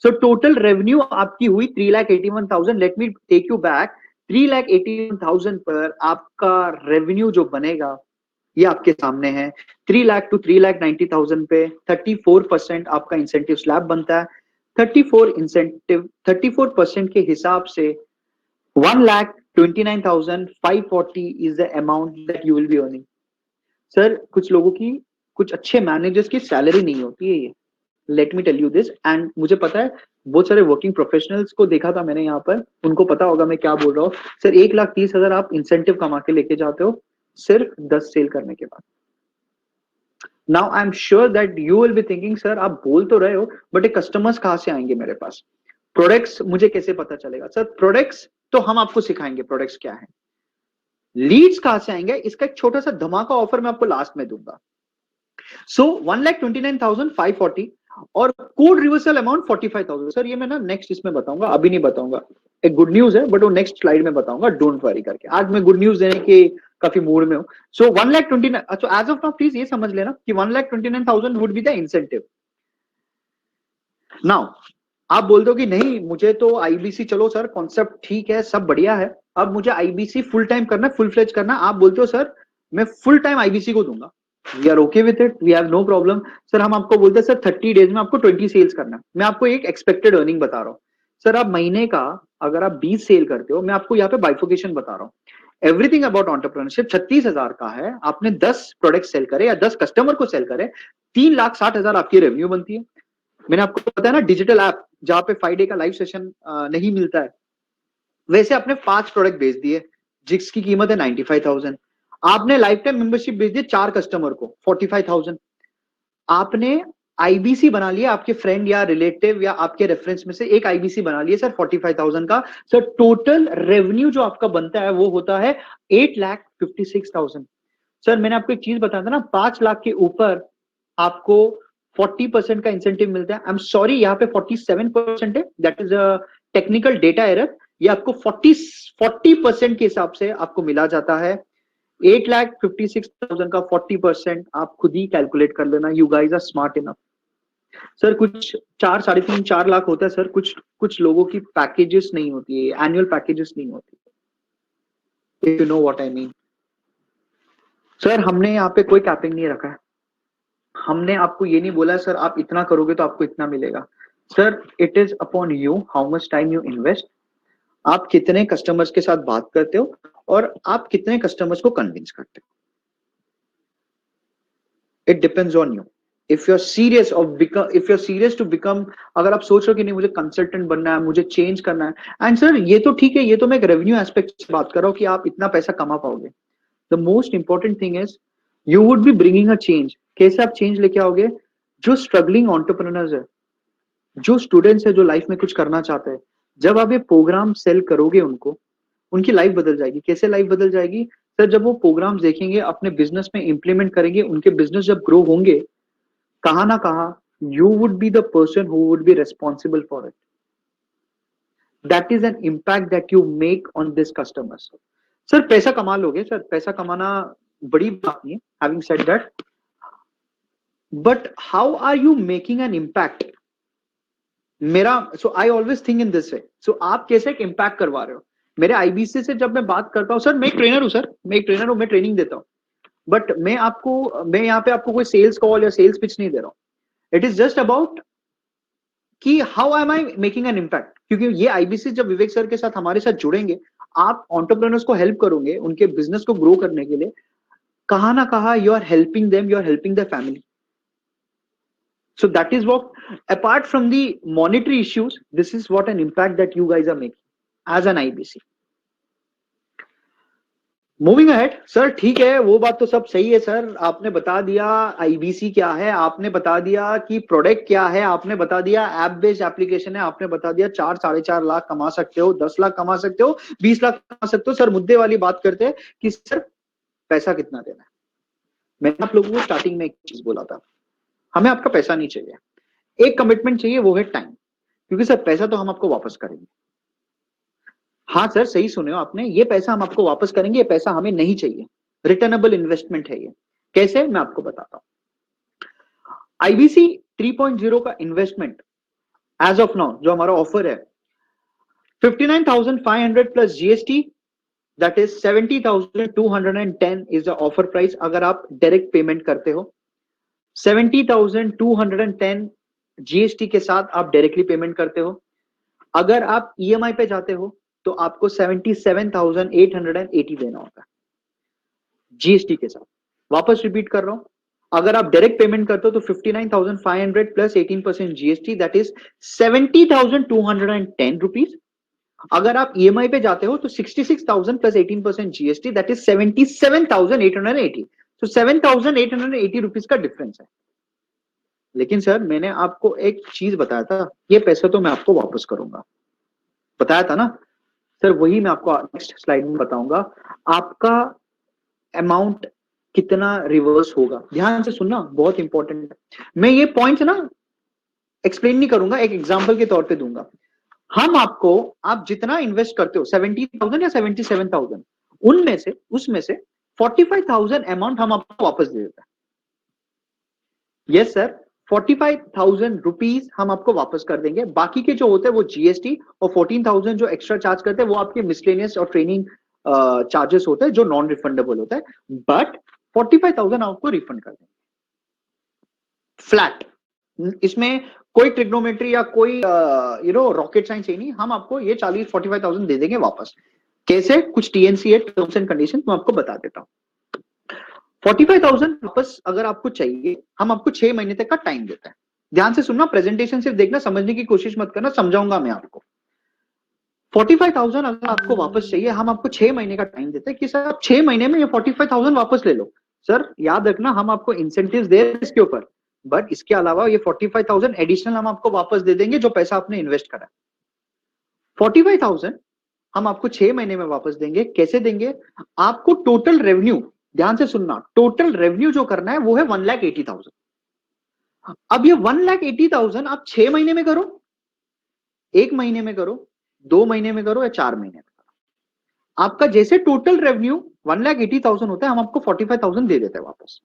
F: सो टोटल रेवेन्यू आपकी हुई 3,81,000। Let me take you back. 3,81,000 पर आपका रेवेन्यू जो बनेगा ये आपके सामने है। 3 लाख टू 3,90,000 पे 34% आपका इंसेंटिव स्लैब बनता है। 34% के हिसाब से 1,29,540 is the amount that you will be earning. Sir कुछ लोगों की, कुछ अच्छे मैनेजर्स की सैलरी नहीं होती है ये। Let me tell you this, and मुझे पता है बहुत सारे वर्किंग प्रोफेशनल्स को देखा था मैंने यहाँ पर, उनको पता होगा मैं क्या बोल रहा हूँ। सर 1,30,000 आप इंसेंटिव कमा के लेके जाते हो सिर्फ 10 सेल करने के बाद। Now I am sure that you will be thinking sir आप बोल तो रहे हो, बट ये कस्टमर्स कहां से आएंगे मेरे पास? प्रोडक्ट्स मुझे कैसे पता चलेगा? सर प्रोडक्ट्स तो हम आपको सिखाएंगे प्रोडक्ट्स क्या है। लीड्स कहां से आएंगे? इसका एक छोटा सा धमाका ऑफर मैं आपको लास्ट में दूंगा। सो 1,29,540 और कोड रिवर्सल अमाउंट 45,000। सर ये मैं ना नेक्स्ट इसमें बताऊंगा, अभी नहीं बताऊंगा। एक गुड न्यूज है बट वो नेक्स्ट स्लाइड में बताऊंगा, डोंट वरी करके। आज मैं गुड न्यूज देने के काफी मूड में हूं। सो 1,29,000, अच्छा एज ऑफ नाउ प्लीज ये समझ लेना कि 1,29,000 would be the incentive. Now आप बोल दो कि नहीं मुझे तो आईबीसी, चलो सर कॉन्सेप्ट ठीक है, सब बढ़िया है, अब मुझे आईबीसी फुल टाइम करना है, फुल फ्लेज करना है। आप बोलते हो सर मैं फुल टाइम आईबीसी को दूंगा, we are okay with it, we have no problem. Sir हम आपको बोलते हैं सर 30 डेज में आपको 20 सेल्स करना है। मैं आपको एक एक्सपेक्टेड अर्निंग बता रहा हूँ। सर आप महीने का अगर आप 20 सेल करते हो, मैं आपको यहाँ पे बाइफोकेशन बता रहा हूँ। एवरीथिंग अबाउट एंटरप्रेन्योरशिप 36,000 का है, आपने 10 प्रोडक्ट सेल करे या 10 कस्टमर को सेल करे, 3,60,000 आपकी रेवेन्यू बनती है। मैंने आपको बताया ना डिजिटल ऐप जहां पे 5 डे का लाइव सेशन नहीं मिलता है, वैसे आपने 5 प्रोडक्ट बेच दिए जिसकी कीमत है 95,000। आपने लाइफ टाइम मेंबरशिप बेच दी 4 कस्टमर को 45,000। आपने आईबीसी बना लिया, आपके फ्रेंड या रिलेटिव या आपके रेफरेंस में से एक आईबीसी बना लिया सर 45,000 का। सर टोटल रेवेन्यू जो आपका बनता है वो होता है 8,56,000। सर मैंने आपको एक चीज बताया था ना, 5 लाख के ऊपर आपको 40% का इंसेंटिव मिलता है। आई एम सॉरी यहाँ पे 47% है, that is a technical data error. ये आपको 40% के हिसाब से आपको मिला जाता है। 8,56,000 का 40% आप खुद ही कैलकुलेट कर लेना, you guys are smart enough. Sir कुछ 4, 3.5, 4 लाख होता है सर। कुछ लोगों की पैकेजेस नहीं होती है, एनुअल पैकेजेस नहीं होती, if you know what I mean. Sir हमने यहाँ पे कोई कैपिंग नहीं रखा है। हमने आपको ये नहीं बोला सर आप इतना करोगे तो आपको इतना मिलेगा। Sir it is upon you how much time you invest, आप कितने कस्टमर्स के साथ बात करते हो और आप कितने कस्टमर्स को कन्विंस करते हो। It depends on you. If you are serious to become, अगर आप सोच रहे हो कि नहीं मुझे कंसल्टेंट बनना है, मुझे चेंज करना है, एंड सर ये तो ठीक है, ये तो मैं एक रेवेन्यू एस्पेक्ट से बात कर रहा हूँ कि आप इतना पैसा कमा पाओगे। The most important thing is you would be bringing a change. कैसे आप चेंज लेके आओगे? जो स्ट्रगलिंग एंटरप्रेन्योर्स है, जो स्टूडेंट्स है, जो लाइफ में कुछ करना चाहते हैं, जब आप ये प्रोग्राम सेल करोगे उनको, उनकी लाइफ बदल जाएगी। कैसे लाइफ बदल जाएगी? सर जब वो प्रोग्राम्स देखेंगे, अपने बिजनेस में इंप्लीमेंट करेंगे, उनके बिजनेस जब ग्रो होंगे, कहाँ ना कहाँ you would be the person who would be responsible for it. That is an impact that you make on this customers. Sir पैसा कमा लोगे सर, पैसा कमाना बड़ी बात नहीं है, having said that, but how are you making an impact? मेरा so I always think in this way. So आप कैसे एक impact करवा रहे हो? मेरे IBC से जब मैं बात करता हूँ, सर मैं एक ट्रेनर हूँ सर, मैं एक ट्रेनर हूँ, मैं ट्रेनिंग देता हूँ, बट मैं यहाँ पे आपको कोई सेल्स कॉल या सेल्स पिच नहीं दे रहा हूँ. इट इज जस्ट अबाउट कि how am I making an impact, क्योंकि ये आईबीसी जब विवेक सर के साथ हमारे साथ जुड़ेंगे, आप एंटरप्रेन्योर्स को हेल्प करोगे उनके बिजनेस को ग्रो करने के लिए, कहां ना कहां you are helping them, you are helping the family. So that is what, apart from the monetary issues, this is what an impact that you guys are making as an IBC. Moving ahead sir, ठीक है वो बात तो सब सही है sir, आपने बता दिया आईबीसी क्या है, आपने बता दिया कि प्रोडक्ट क्या है, आपने बता दिया ऐप बेस्ड एप्लीकेशन है, आपने बता दिया 4-4.5 लाख कमा सकते हो, 10 लाख कमा सकते हो, 20 लाख कमा सकते हो. सर मुद्दे वाली बात करते हैं कि सर पैसा कितना देना है. मैंने आप लोगों को स्टार्टिंग में एक चीज बोला था, हमें आपका पैसा नहीं चाहिए, एक कमिटमेंट चाहिए, वो है टाइम. क्योंकि सर पैसा तो हम आपको वापस करेंगे. हाँ सर सही सुने हो आपने, ये पैसा हम आपको वापस करेंगे, ये पैसा हमें नहीं चाहिए, रिटर्नेबल इन्वेस्टमेंट है ये. कैसे, मैं आपको बताता हूं. आईबीसी 3.0 का इन्वेस्टमेंट एज ऑफ नाउ जो हमारा ऑफर है 59,500 plus GST, that is 70,210 is the offer price. अगर आप डायरेक्ट पेमेंट करते हो 70,210 जीएसटी के साथ आप डायरेक्टली पेमेंट करते हो. अगर आप ईएमआई पे जाते हो तो आपको 77,880 देना होगा जीएसटी के साथ. वापस रिपीट कर रहा हूं, अगर आप डायरेक्ट पेमेंट करते हो तो 59,500 plus 18% GST, that is 70,210 rupees. अगर आप ईएमआई पे जाते हो तो 66,000 प्लस 18% जीएसटी, दैट इज 77,880. तो 7,880 रुपीज का डिफरेंस है. लेकिन सर मैंने आपको एक चीज बताया था, ये पैसा तो मैं आपको वापस करूंगा, बताया था ना सर. वही मैं आपको नेक्स्ट स्लाइड में बताऊंगा, आपका अमाउंट कितना रिवर्स होगा. ध्यान से सुनना, बहुत इंपॉर्टेंट है. मैं ये पॉइंट ना एक्सप्लेन नहीं करूंगा, एक एग्जांपल के तौर पे दूंगा. हम आपको, आप जितना इन्वेस्ट करते हो 70,000 या 77,000, उसमें से 45,000 अमाउंट हम आपको वापस दे देते हैं. यस सर, 45,000 रुपीज हम आपको वापस कर देंगे. बाकी के जो होते हैं वो जीएसटी और 14,000 जो एक्स्ट्रा चार्ज करते हैं वो आपके मिसलेनियस और ट्रेनिंग चार्जेस होते हैं जो नॉन रिफंडेबल होता है. बट 45,000 आपको रिफंड कर देंगे फ्लैट. इसमें कोई ट्रिग्नोमेट्री या कोई रॉकेट साइंस ही नहीं, हम आपको ये 45,000 दे देंगे वापस. कैसे, कुछ टीएनसी है, टर्म्स एंड कंडीशन, मैं आपको बता देता हूं. 45,000 वापस अगर आपको चाहिए, हम आपको 6 महीने तक का टाइम देते हैं. ध्यान से सुनना, प्रेजेंटेशन सिर्फ देखना, समझने की कोशिश मत करना, समझाऊंगा मैं आपको. 45,000 अगर आपको वापस चाहिए, हम आपको 6 महीने का टाइम देते हैं कि सर आप 6 महीने में ये 45,000 वापस ले लो. सर याद रखना, हम आपको इंसेंटिव्स दे रहे हैं इसके ऊपर, बट इसके अलावा ये 45,000 एडिशनल हम आपको वापस दे देंगे जो पैसा आपने इन्वेस्ट करा. 45,000 हम आपको 6 महीने में वापस देंगे. कैसे देंगे, आपको टोटल रेवेन्यू, ध्यान से सुनना, टोटल रेवेन्यू जो करना है वो है 1,80,000. अब ये 1,80,000 आप 6 महीने में करो, 1 महीने में करो, 2 महीने में करो या 4 महीने में करो, आपका जैसे टोटल रेवेन्यू 1,80,000 होता है, हम आपको 45,000 दे देते हैं वापस.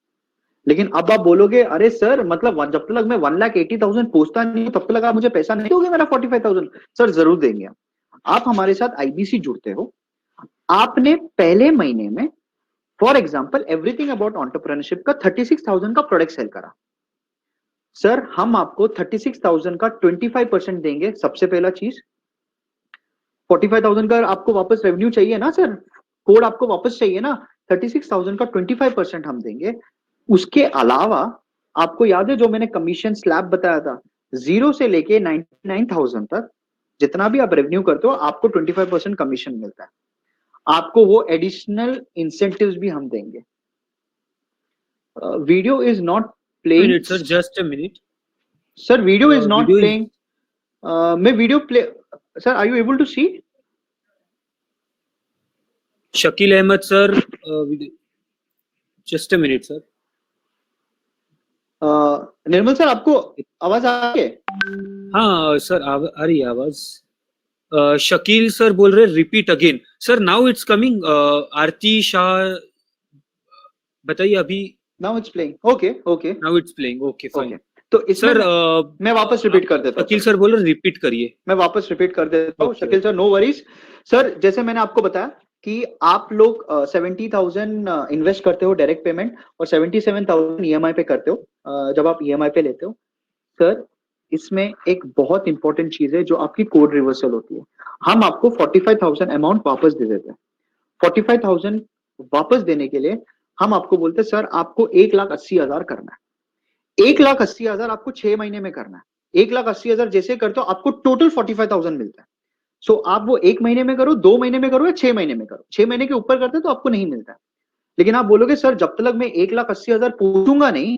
F: लेकिन अब आप बोलोगे, अरे सर मतलब जब तक मैं 1,80,000 पहुंचता नहीं तब तक आप मुझे पैसा नहीं दोगे मेरा 45,000. सर जरूर देंगे. आप हमारे साथ आईबीसी जुड़ते हो, आपने पहले महीने में for example everything about entrepreneurship का 36,000 का प्रोडक्ट सेल करा. सर हम आपको 36,000 का 25% देंगे. सबसे पहला चीज, 45,000 का आपको वापस रेवेन्यू चाहिए ना सर, कोड आपको वापस चाहिए ना, 36,000 का 25% हम देंगे. उसके अलावा आपको याद है जो मैंने कमीशन स्लैब बताया था, 0 से लेके 99,000 तक जितना भी आप रेवेन्यू करते हो आपको 25% कमीशन मिलता है. आपको वो एडिशनल इंसेंटिव्स भी हम देंगे. Video is not playing
E: sir, just a minute
F: sir, video is not
E: video is-
F: playing. मैं video play, sir are you able to see?
E: Shakil Ahmed sir, just a minute sir.
F: Nirmal sir, आपको आवाज आ रही है?
E: हाँ sir, आ रही है आवाज। शकील सर बोल रहे repeat again. Sir now it's coming. Aarti Shah बताइए अभी।
F: Now it's playing. Okay okay
E: now it's playing. Okay fine.
F: तो इसमें
E: सर
F: मैं वापस रिपीट कर देता हूँ।
E: शकील सर बोल रहे रिपीट करिए।
F: मैं वापस रिपीट कर देता हूँ।
E: Okay,
F: Shakeel sir, no worries. Sir, जैसे मैंने आपको बताया कि आप लोग 70,000 इन्वेस्ट करते हो डायरेक्ट पेमेंट, और 77,000 ईएमआई पे करते हो, जब आप ईएमआई पे लेते हो। सर, इसमें एक बहुत इंपॉर्टेंट चीज है जो आपकी कोड रिवर्सल होती है। हम आपको 45,000 अमाउंट वापस दे देते हैं। 45,000 वापस देने के लिए हम आपको बोलते हैं सर आपको 1,80,000 करना है। 1,80,000 आपको 6 महीने में करना है। 1,80,000 जैसे करते हो आपको टोटल 45,000 मिलता है। सो आप वो 1 महीने में करो, 2 महीने में करो, या 6 महीने में करो। 6 महीने के ऊपर करते तो आपको नहीं मिलता है। लेकिन आप बोलोगे सर जब तक मैं 1,80,000 पूछूंगा नहीं,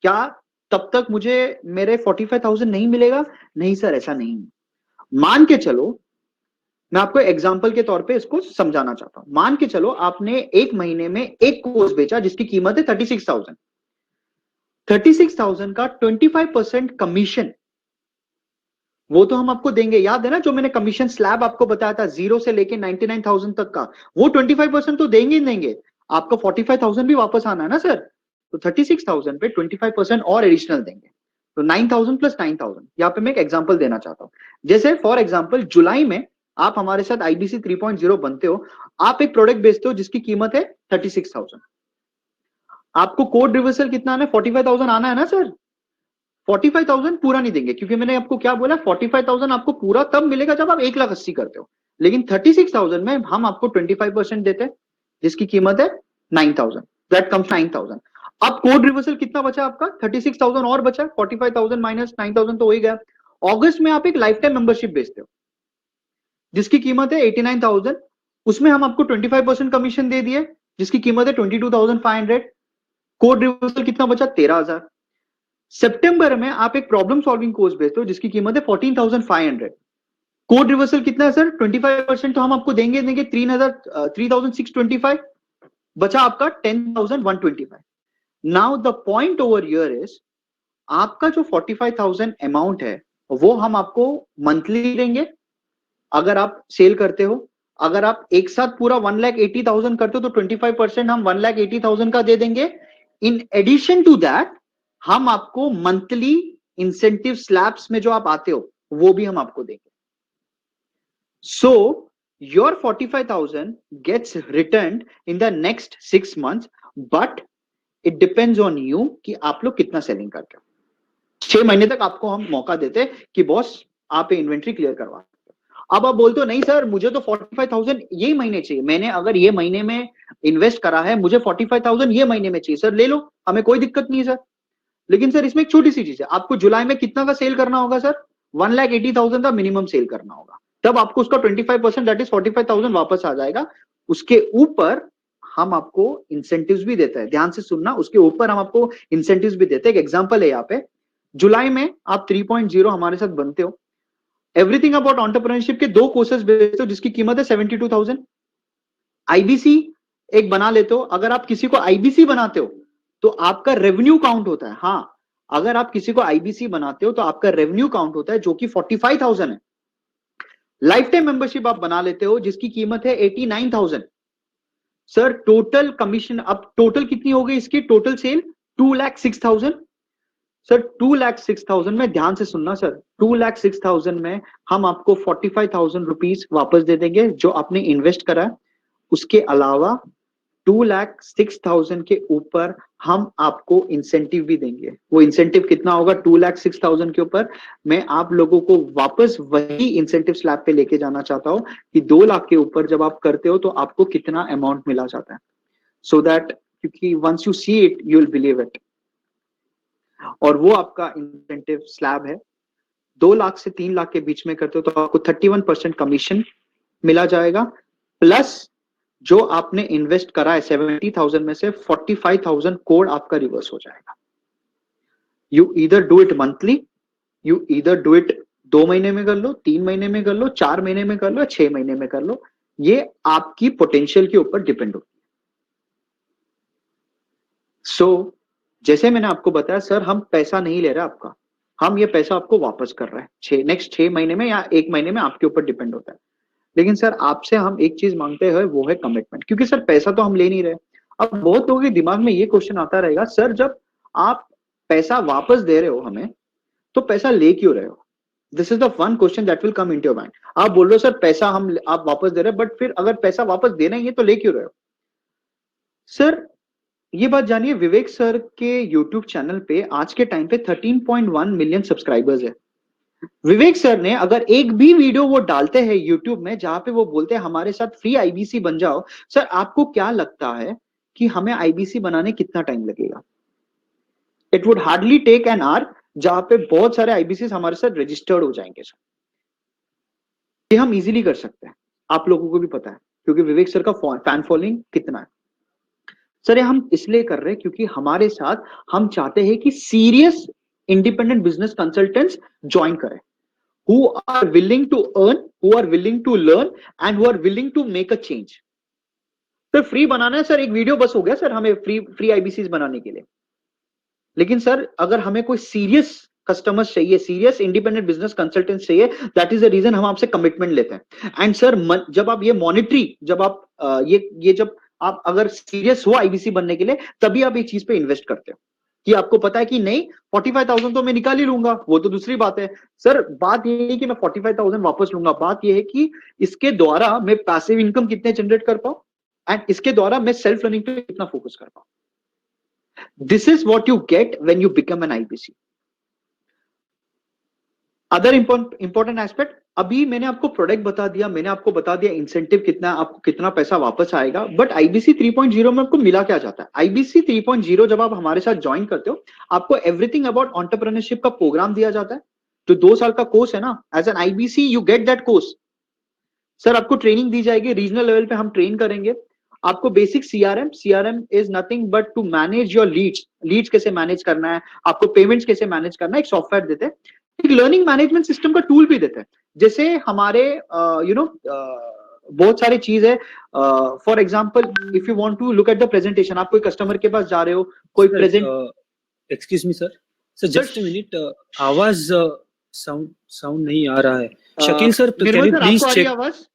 F: क्या तब तक मुझे मेरे 45,000 नहीं मिलेगा? नहीं सर, ऐसा नहीं है। मान के चलो, मैं आपको एग्जांपल के तौर पे इसको समझाना चाहता हूं। मान के चलो आपने 1 महीने में एक कोर्स बेचा जिसकी कीमत है 36,000। 36,000 का 25% कमीशन वो तो हम आपको देंगे। याद है ना जो मैंने कमीशन स्लैब आपको बताया था, 0 से लेके 99,000 तक का, वो 25% तो देंगे ही देंगे। आपका 45,000 भी वापस आना है ना सर, तो 36,000 पे 25% और एडिशनल देंगे, तो 9,000 प्लस 9,000। यहाँ पे मैं एक एग्जांपल देना चाहता हूं। जैसे फॉर एग्जांपल जुलाई में आप हमारे साथ आईबीसी 3.0 बनते हो, आप एक प्रोडक्ट बेचते हो जिसकी कीमत है 36,000। आपको कोड रिवर्सल कितना आना है? 45,000 आना है ना सर। 45,000 पूरा नहीं देंगे, क्योंकि मैंने आपको क्या बोला, 45,000 आपको पूरा तब मिलेगा जब आप 1,80,000 करते हो। लेकिन 36,000 में हम आपको 25% देते हैं, जिसकी कीमत है 9,000। That comes 9,000। अब कोड रिवर्सल कितना बचा आपका? 36,000 और बचा। 45,000 माइनस 9,000 तो हो ही गया। अगस्त में आप एक लाइफ टाइम मेंबरशिप बेचते हो जिसकी कीमत है 89,000। उसमें हम आपको 25% कमीशन दे दिए, जिसकी कीमत है 22,500। कोड रिवर्सल कितना बचा? 13,000। सितंबर में आप एक प्रॉब्लम सॉल्विंग कोर्स बेचते हो जिसकी कीमत है 14,500। कोड रिवर्सल कितना है सर? 25% तो हम आपको देंगे 3,625। बचा आपका 10,125। Now the point over here is, आपका जो 45,000 अमाउंट है वो हम आपको मंथली देंगे अगर आप सेल करते हो। अगर आप एक साथ पूरा 1,80,000 करते हो तो 25% हम 1,80,000 का दे देंगे। इन एडिशन टू दैट हम आपको मंथली इंसेंटिव स्लैब्स में जो आप आते हो वो भी हम आपको देंगे। So your 45,000 gets return in the next 6 months, but it depends on you कि आप लोग कितना सेलिंग करते हो। 6 महीने तक आपको हम मौका देते कि बॉस आप इन्वेंट्री क्लियर करवा। अब आप बोलते हो नहीं सर मुझे तो 45,000 ये महीने चाहिए, मैंने अगर ये महीने में इन्वेस्ट करा है, मुझे 45,000 ये महीने में चाहिए। सर ले लो, हमें कोई दिक्कत नहीं है सर। लेकिन सर इसमें एक छोटी सी चीज है, आपको जुलाई में कितना का सेल करना होगा सर? 1,80,000 का मिनिमम सेल करना होगा, तब आपको उसका 25% दैट इज 45,000 वापस आ जाएगा। उसके ऊपर हम आपको इंसेंटिव्स भी देते हैं। ध्यान से सुनना, उसके ऊपर हम आपको इंसेंटिव्स भी देते हैं। एक एग्जांपल है यहाँ पे, जुलाई में आप 3.0 हमारे साथ बनते हो, एवरीथिंग अबाउट एंटरप्रेन्योरशिप के 2 कोर्सेज बेचते हो जिसकी कीमत है 72,000। आईबीसी एक बना लेते हो। अगर आप किसी को आईबीसी बनाते हो तो आपका रेवेन्यू काउंट होता है। हाँ, अगर आप किसी को आईबीसी बनाते हो तो आपका रेवेन्यू काउंट होता है जो कि 45,000 है। लाइफ टाइम मेंबरशिप आप बना लेते हो जिसकी कीमत है 89,000। सर टोटल कमीशन, अब टोटल कितनी हो गई इसकी? Total sale 2,06,000। सर 2,06,000 में, ध्यान से सुनना सर, 2,06,000 में हम आपको 45,000 रुपीज वापस दे देंगे जो आपने इन्वेस्ट करा है। उसके अलावा 2,06,000 के ऊपर हम आपको इंसेंटिव भी देंगे। वो इंसेंटिव कितना होगा? 2,06,000 के ऊपर मैं आप लोगों को वापस वही इंसेंटिव स्लैब पे लेके जाना चाहता हूं कि 2 लाख के ऊपर जब आप करते हो तो आपको कितना अमाउंट मिला जाता है, सो दैट, क्योंकि once you see it you will believe it. और वो आपका इंसेंटिव स्लैब है। 2 लाख से 3 लाख के बीच में करते हो तो आपको 31% कमीशन मिला जाएगा, प्लस जो आपने इन्वेस्ट करा है 70,000 में से 45,000 कोड आपका रिवर्स हो जाएगा। You either do it monthly, you either do it 2 महीने में कर लो, 3 महीने में कर लो, 4 महीने में कर लो, 6 महीने में कर लो। ये आपकी पोटेंशियल के ऊपर डिपेंड होती है। सो जैसे मैंने आपको बताया सर, हम पैसा नहीं ले रहे आपका, हम ये पैसा आपको वापस कर रहे हैं नेक्स्ट 6 महीने में या 1 महीने में, आपके ऊपर डिपेंड होता है। लेकिन सर आपसे हम एक चीज मांगते हैं, वो है कमिटमेंट, क्योंकि सर पैसा तो हम ले नहीं रहे। अब बहुत लोगों के दिमाग में ये क्वेश्चन आता रहेगा, सर जब आप पैसा वापस दे रहे हो हमें, तो पैसा ले क्यों रहे हो? This is the one question that will come into your mind. आप बोल रहे हो सर पैसा आप वापस दे रहे हो, बट फिर अगर पैसा वापस देना ही है तो ले क्यों रहे हो? सर ये बात जानिए, विवेक सर के YouTube चैनल पे आज के टाइम पे 13.1 मिलियन सब्सक्राइबर्स है। विवेक सर ने अगर एक भी वीडियो वो डालते हैं YouTube में जहां पे वो बोलते हैं हमारे साथ फ्री आईबीसी बन जाओ, सर आपको क्या लगता है कि हमें आईबीसी बनाने कितना टाइम लगेगा? It would hardly take an hour, जहां पे बहुत सारे आईबीसी हमारे साथ रजिस्टर्ड हो जाएंगे सर। ये हम इजीली कर सकते हैं, आप लोगों को भी पता है, क्योंकि विवेक सर का फैन फॉलोइंग कितना है। सर ये हम इसलिए कर रहे हैं क्योंकि हमारे साथ हम चाहते हैं कि serious independent business consultants join करें, who are willing to earn, who are willing to learn and who are willing to make a change। Sir free बनाना है सर, एक वीडियो बस हो गया सर हमें फ्री आईबीसी बनाने के लिए। लेकिन सर अगर हमें कोई सीरियस कस्टमर्स चाहिए, सीरियस इंडिपेंडेंट बिजनेस कंसल्टेंट चाहिए, दैट इज द रीजन हम आपसे कमिटमेंट लेते हैं। एंड सर जब आप ये मॉनिटरी, जब आप ये जब आप अगर सीरियस हो आईबीसी बनने के लिए, तभी आप एक चीज पे इन्वेस्ट करते हो कि आपको पता है कि नहीं 45,000 तो मैं निकाल ही लूंगा, वो तो दूसरी बात है। सर बात ये है कि मैं 45,000 वापस लूंगा, बात ये है कि इसके द्वारा मैं पैसिव इनकम कितने जनरेट कर पाऊं एंड इसके द्वारा मैं सेल्फ लर्निंग पे कितना फोकस कर पाऊं। This is what you get when you become an IBC. Other important aspect, अभी मैंने आपको प्रोडक्ट बता दिया, मैंने आपको बता दिया इंसेंटिव कितना, आपको कितना पैसा वापस आएगा, बट आईबीसी 3.0 में आपको मिला क्या जाता है? आईबीसी 3.0 जब आप हमारे साथ ज्वाइन करते हो, आपको एवरीथिंग अबाउट एंटरप्रेन्योरशिप का प्रोग्राम दिया जाता है, जो 2 साल का कोर्स है ना, as an IBC you get that course. Sir आपको ट्रेनिंग दी जाएगी, रीजनल लेवल पे हम ट्रेन करेंगे आपको। Basic CRM is nothing but to manage your leads कैसे मैनेज करना है, आपको पेमेंट्स कैसे मैनेज करना है, एक सॉफ्टवेयर देते हैं, एक लर्निंग मैनेजमेंट सिस्टम का टूल भी देते हैं। जैसे हमारे बहुत सारी चीज है, for example if you want to look at the presentation, आप कोई कस्टमर के पास जा रहे हो, कोई present,
E: excuse me sir just a minute, आवाज साउंड नहीं आ रहा है। Shakeel sir can you please check?
F: आवाज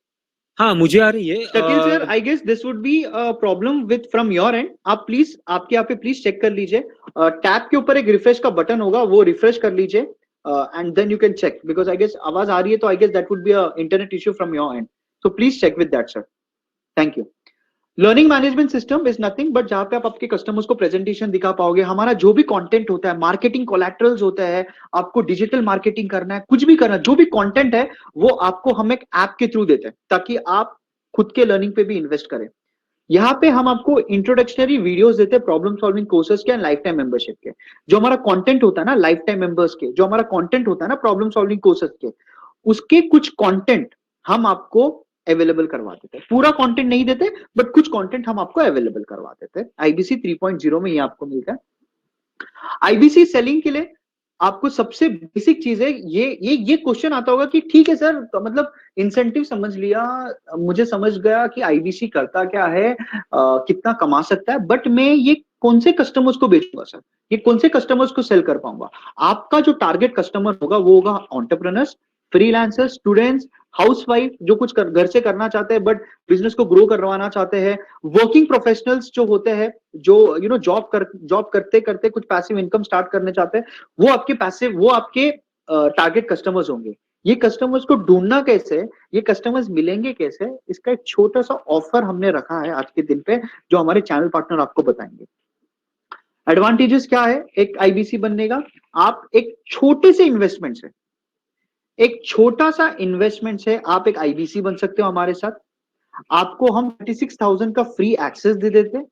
E: हाँ मुझे आ रही है।
F: Shakeel sir I guess this would be a problem with from your and. आप प्लीज आपके यहाँ पे प्लीज चेक कर लीजिए, टैब के ऊपर एक रिफ्रेश का बटन होगा, वो रिफ्रेश कर लीजिए and then you can check, because I guess आवाज आ रही है तो I guess that would be a internet issue from your end, so please check with that sir, thank you. Learning management system is nothing but जहां पे आप आपके customers को प्रेजेंटेशन दिखा पाओगे, हमारा जो भी कंटेंट होता है, मार्केटिंग कोलैटरल्स होता है, आपको डिजिटल मार्केटिंग करना है, कुछ भी करना है, जो भी कंटेंट है वो आपको हम एक ऐप के थ्रू देते हैं ताकि आप खुद के लर्निंग पे भी इन्वेस्ट करें। यहाँ पे हम आपको इंट्रोडक्शनरी वीडियोस देते हैं प्रॉब्लम सॉल्विंग कोर्सेज के एंड लाइफ टाइम मेंबरशिप के। जो हमारा कंटेंट होता है ना लाइफ टाइम मेंबर्स के, जो हमारा कंटेंट होता है ना प्रॉब्लम सॉल्विंग कोर्सेज के, उसके कुछ कंटेंट हम आपको अवेलेबल करवा देते हैं। पूरा कंटेंट नहीं देते बट कुछ कंटेंट हम आपको अवेलेबल करवा देते हैं। आईबीसी 3.0 में ये आपको मिलता है। आईबीसी सेलिंग के लिए आपको सबसे बेसिक चीज है, ये क्वेश्चन आता होगा कि ठीक है सर, तो मतलब इंसेंटिव समझ लिया, मुझे समझ गया कि आईबीसी करता क्या है, कितना कमा सकता है, बट मैं ये कौन से कस्टमर्स को बेचूंगा सर, ये कौन से कस्टमर्स को सेल कर पाऊंगा? आपका जो टारगेट कस्टमर होगा वो होगा एंटरप्रेन्योर्स, फ्रीलांसर्स, स्टूडेंट्स, हाउसवाइफ जो कुछ घर से करना चाहते हैं बट बिजनेस को ग्रो करवाना चाहते हैं, वर्किंग प्रोफेशनल्स जो होते हैं, जो जॉब करते करते कुछ पैसिव इनकम स्टार्ट करने चाहते हैं, वो आपके टारगेट कस्टमर्स होंगे। ये कस्टमर्स को ढूंढना कैसे, ये कस्टमर्स मिलेंगे कैसे, इसका एक छोटा सा ऑफर हमने रखा है आज के दिन पे, जो हमारे चैनल पार्टनर आपको बताएंगे। एडवांटेजेस क्या है एक आईबीसी बनने का? आप एक छोटे से इन्वेस्टमेंट से, एक छोटा सा इन्वेस्टमेंट से आप एक आईबीसी बन सकते हो हमारे साथ। आपको हम 36,000 का फ्री एक्सेस दे देते हैं,